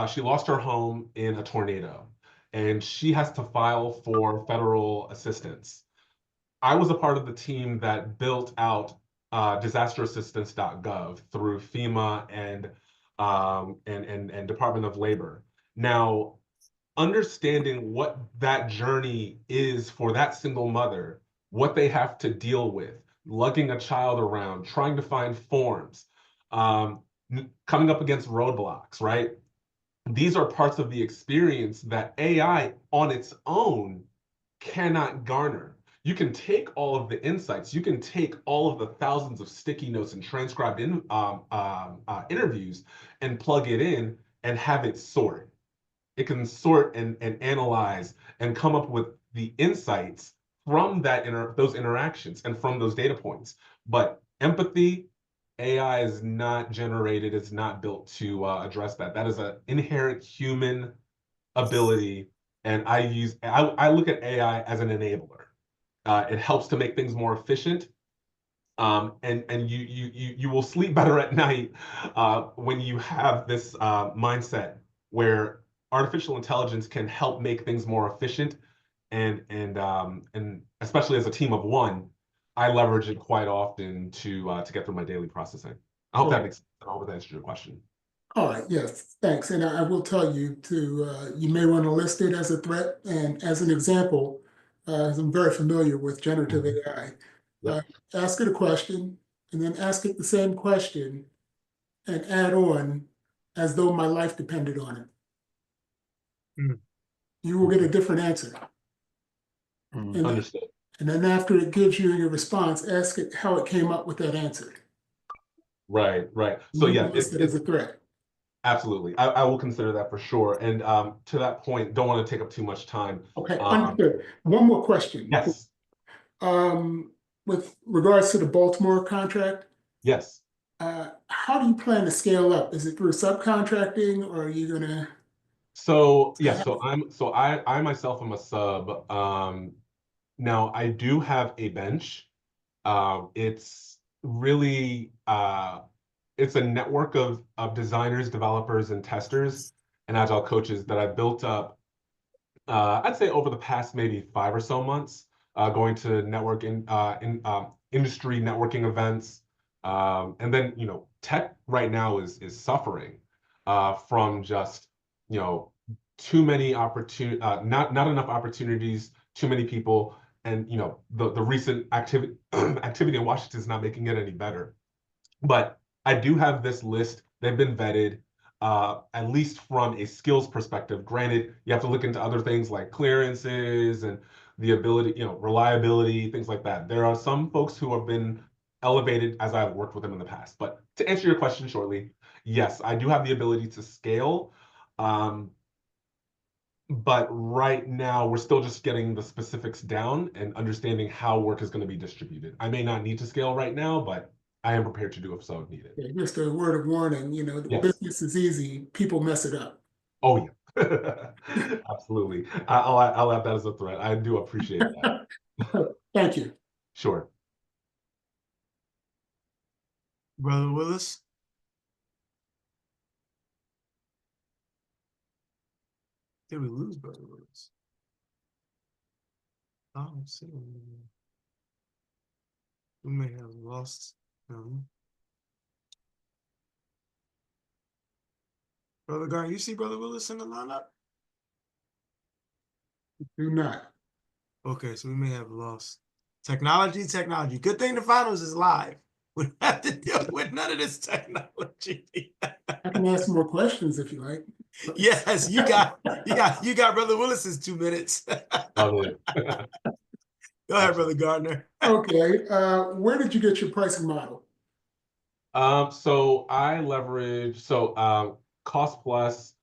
She lost her home in a tornado, and she has to file for federal assistance. I was a part of the team that built out disasterassistance.gov through FEMA and Department of Labor. Now, understanding what that journey is for that single mother, what they have to deal with, lugging a child around, trying to find forms, coming up against roadblocks, right? These are parts of the experience that AI on its own cannot garner. You can take all of the insights, you can take all of the thousands of sticky notes and transcribed interviews and plug it in and have it sort. it can sort and analyze and come up with the insights from those interactions and from those data points. But empathy, AI is not generated, it's not built to address that. That is an inherent human ability. And I look at AI as an enabler. It helps to make things more efficient. And you will sleep better at night when you have this mindset where artificial intelligence can help make things more efficient, and especially as a team of one, I leverage it quite often to get through my daily processing. I hope that makes sense. I hope that answers your question. All right, yes, thanks. And I will tell you you may want to list it as a threat and as an example, as I'm very familiar with generative AI. Yep. Ask it a question and then ask it the same question and add on as though my life depended on it. You will get a different answer. And Understood. and then after it gives you your response, ask it how it came up with that answer. Right. So You yeah, can list it as a threat. absolutely. I will consider that for sure. And to that point, don't want to take up too much time. Okay, understood. One more question. Yes. With regards to the Baltimore contract, Yes. how do you plan to scale up? Is it through subcontracting, or are you gonna? So yes, I myself am a sub. Now I do have a bench. It's really it's a network of designers, developers, and testers and agile coaches that I've built up. I'd say over the past maybe 5 or so months, going to industry networking events, and then tech right now is suffering from just too many not enough opportunities, too many people, and the recent activity in Washington is not making it any better. But I do have this list. They've been vetted, at least from a skills perspective. Granted, you have to look into other things like clearances and the ability, reliability, things like that. There are some folks who have been elevated as I've worked with them in the past. But to answer your question shortly, yes, I do have the ability to scale. But right now, we're still just getting the specifics down and understanding how work is going to be distributed. I may not need to scale right now, but I am prepared to do it so needed. Yeah, just a word of warning, Yes. business is easy, people mess it up. Oh yeah, absolutely. I'll add that as a threat. I do appreciate that. Thank you. Sure. Brother Willis. Did we lose Brother Willis? I don't see him. We may have lost him. Brother Garn, you see Brother Willis in the lineup? Do not. Okay, so we may have lost. Technology. Good thing the finals is live. We don't have to deal with none of this technology. I can ask more questions if you like. Yes, you got Brother Willis's 2 minutes. Love it. Go ahead, Brother Gardner. Okay. Where did you get your pricing model? So I leverage cost plus.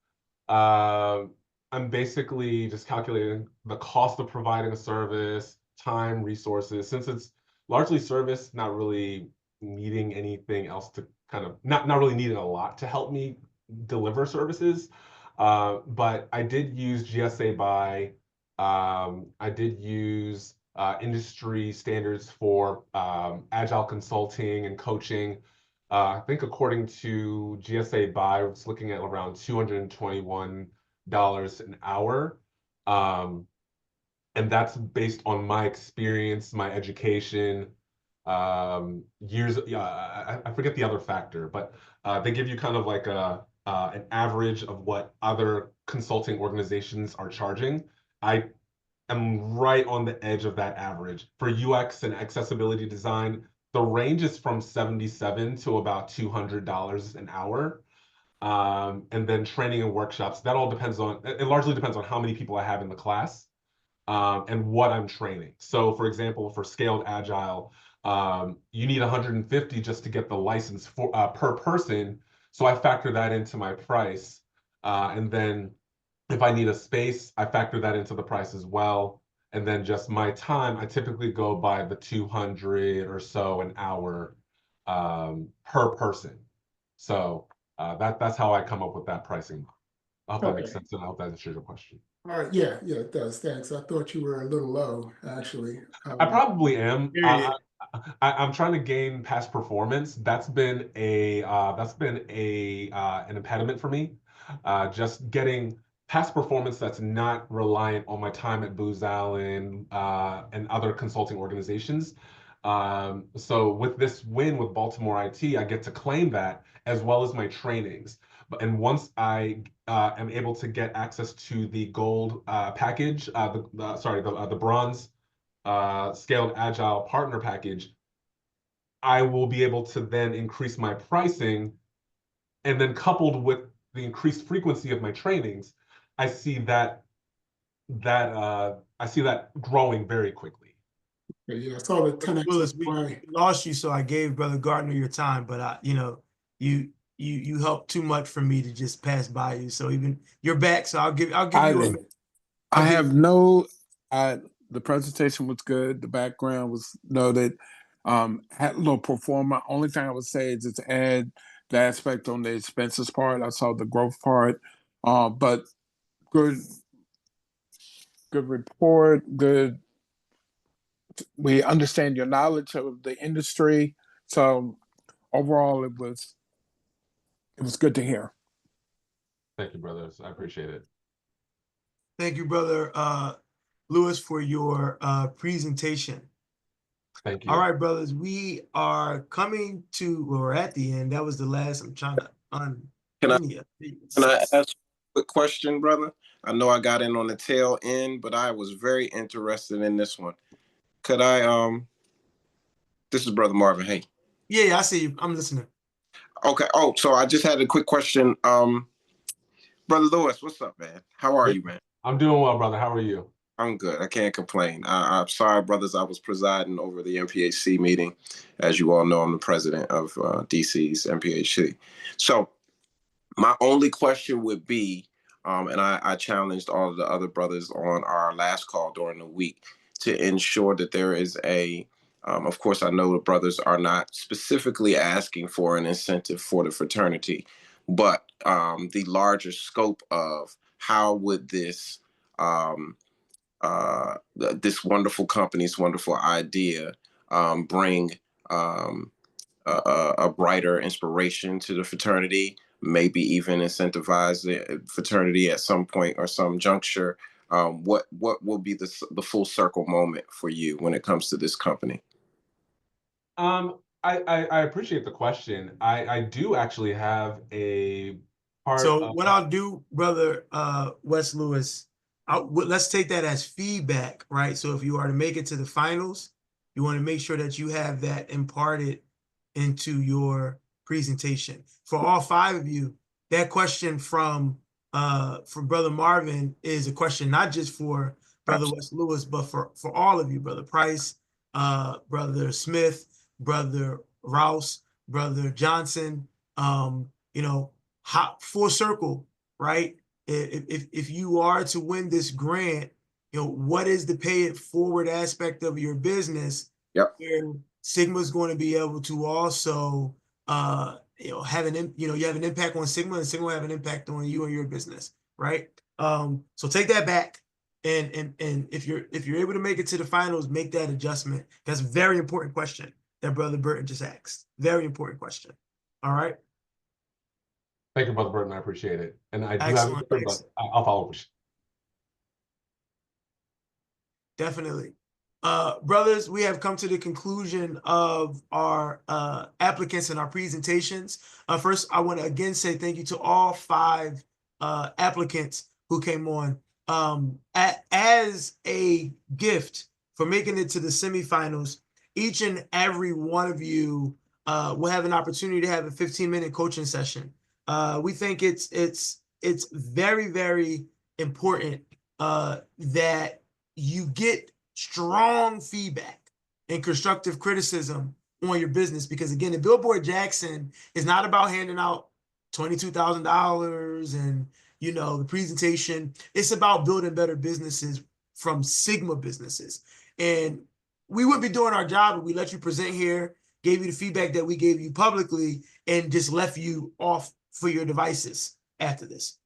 I'm basically just calculating the cost of providing a service, time, resources. Since it's largely service, not really needing anything else to not really needing a lot to help me deliver services. But I did use GSA by. I did use industry standards for agile consulting and coaching. I think according to GSA by, I was looking at around $221 an hour. And that's based on my experience, my education, years. I forget the other factor, but they give you kind of like an average of what other consulting organizations are charging. I am right on the edge of that average. For UX and accessibility design, the range is from $77 to about $200 an hour. And then training and workshops, that all depends on, it largely depends on how many people I have in the class and what I'm training. So for example, for scaled agile, you need 150 just to get the license per person. So I factor that into my price. And then If I need a space, I factor that into the price as well. And then just my time, I typically go by the 200 or so an hour per person. So that's how I come up with that pricing. I hope that makes sense, and I hope that answers your question. All right, yeah, it does. Thanks. I thought you were a little low, actually. I probably am. Period. I'm trying to gain past performance. That's been an impediment for me. Just getting past performance that's not reliant on my time at Booz Allen and other consulting organizations. So with this win with Baltimore IT, I get to claim that as well as my trainings. And once I am able to get access to the gold package, the bronze scaled agile partner package, I will be able to then increase my pricing. And then coupled with the increased frequency of my trainings, I see that growing very quickly. Yeah, I saw the 10x. Willis, we lost you, so I gave Brother Gardner your time, but you helped too much for me to just pass by you. So even you're back, so I'll give you a minute. The presentation was good. The background was noted. Had a little performer. Only thing I would say is just add the aspect on the expenses part. I saw the growth part, but good report. Good. We understand your knowledge of the industry. So overall, it was good to hear. Thank you, brothers. I appreciate it. Thank you, Brother Lewis, for your presentation. Thank you. All right, brothers, we are coming to, or at the end. That was the last. I'm trying to Can I ask a quick question, brother? I know I got in on the tail end, but I was very interested in this one. Could I, this is Brother Marvin. Hey. Yeah, I see you. I'm listening. Okay. Oh, so I just had a quick question. Brother Lewis, what's up, man? How are you, man? I'm doing well, brother. How are you? I'm good. I can't complain. I'm sorry, brothers. I was presiding over the MPHC meeting. As you all know, I'm the president of DC's MPHC. So my only question would be, and I challenged all of the other brothers on our last call during the week to ensure that there is of course, I know the brothers are not specifically asking for an incentive for the fraternity, but the larger scope of how would this this wonderful company's wonderful idea bring a brighter inspiration to the fraternity, maybe even incentivize the fraternity at some point or some juncture. What will be the full circle moment for you when it comes to this company? I appreciate the question. I do actually have a part. So what I'll do, Brother Wes Lewis, let's take that as feedback, right? So if you are to make it to the finals, you want to make sure that you have that imparted into your presentation. For all five of you, that question from Brother Marvin is a question not just for Brother Wes Lewis, but for all of you, Brother Price, Brother Smith, Brother Rouse, Brother Johnson, full circle, right? If you are to win this grant, what is the pay it forward aspect of your business? Yep. Where Sigma is going to be able to also, you have an impact on Sigma, and Sigma will have an impact on you and your business, right? So take that back, and if you're able to make it to the finals, make that adjustment. That's a very important question that Brother Burton just asked. Very important question. All right. Thank you, Brother Burton. I appreciate it. And I do Excellent. have, but I'll follow up with you. Definitely. Brothers, we have come to the conclusion of our applicants and our presentations. First, I want to again say thank you to all five applicants who came on. As a gift for making it to the semifinals, each and every one of you will have an opportunity to have a 15-minute coaching session. We think it's very, very important that you get strong feedback and constructive criticism on your business, because again, the Billboard Jackson is not about handing out $22,000 you know, the presentation. It's about building better businesses from Sigma businesses. And we would be doing our job if we let you present here, gave you the feedback that we gave you publicly, and just left you off for your devices after this.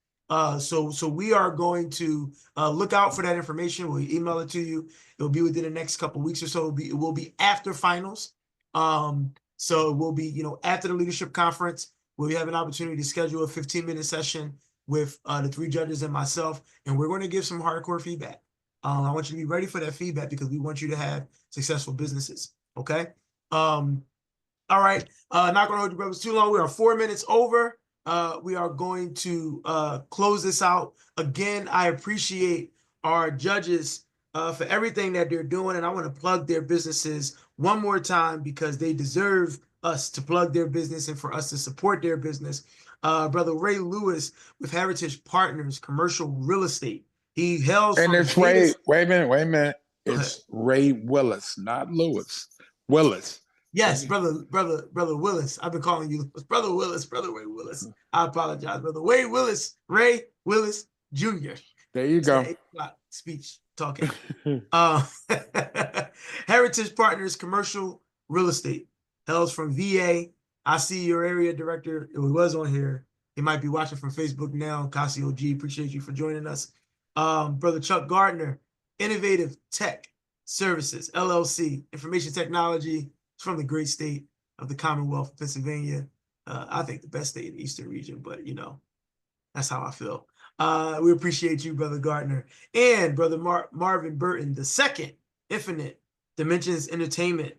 So we are going to look out for that information. We'll email it to you. It'll be within the next couple of weeks or so. It will be after finals. So it will be, you know, after the leadership conference, where we have an opportunity to schedule a 15-minute session with the 3 judges and myself, and we're going to give some hardcore feedback. I want you to be ready for that feedback because we want you to have successful businesses. Okay. All right. Not going to hold you brothers too long. We are 4 minutes over. We are going to close this out. Again, I appreciate our judges for everything that they're doing, and I want to plug their businesses one more time because they deserve us to plug their business and for us to support their business. Brother Ray Lewis with Heritage Partners Commercial Real Estate. He hails And from it's the Ray. latest- Wait a minute. It's Ray Willis, not Lewis. Willis. Yes, brother Willis. I've been calling you brother Willis, brother Ray Willis. I apologize, brother Wade Willis, Ray Willis Jr. There you go. Speech talking. Heritage Partners Commercial Real Estate hails from VA. I see your area director. It was on here. He might be watching from Facebook now. Casio G, appreciate you for joining us. Brother Chuck Gardner, Innovative Tech Services LLC, Information Technology. From the great state of the Commonwealth of Pennsylvania. I think the best state in the Eastern region, but you know, that's how I feel. We appreciate you, Brother Gardner. And Brother Marvin Burton, the second Infinite Dimensions Entertainment,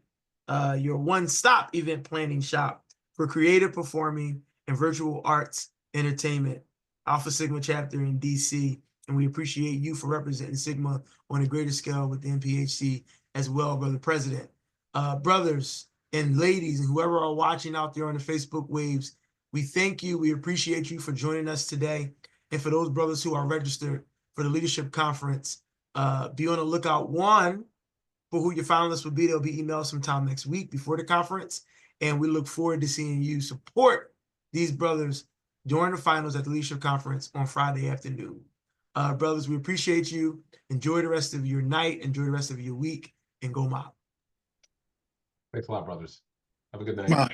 your one-stop event planning shop for creative performing and virtual arts entertainment. Alpha Sigma chapter in DC. And we appreciate you for representing Sigma on a greater scale with the NPHC as well, Brother President. Brothers and ladies and whoever are watching out there on the Facebook waves, we thank you. We appreciate you for joining us today. And for those brothers who are registered for the leadership conference, be on the lookout, one, for who your finalists will be. They'll be emailed sometime next week before the conference. And we look forward to seeing you support these brothers during the finals at the leadership conference on Friday afternoon. Brothers, we appreciate you. Enjoy the rest of your night. Enjoy the rest of your week. And go Mob. Thanks a lot, brothers. Have a good night.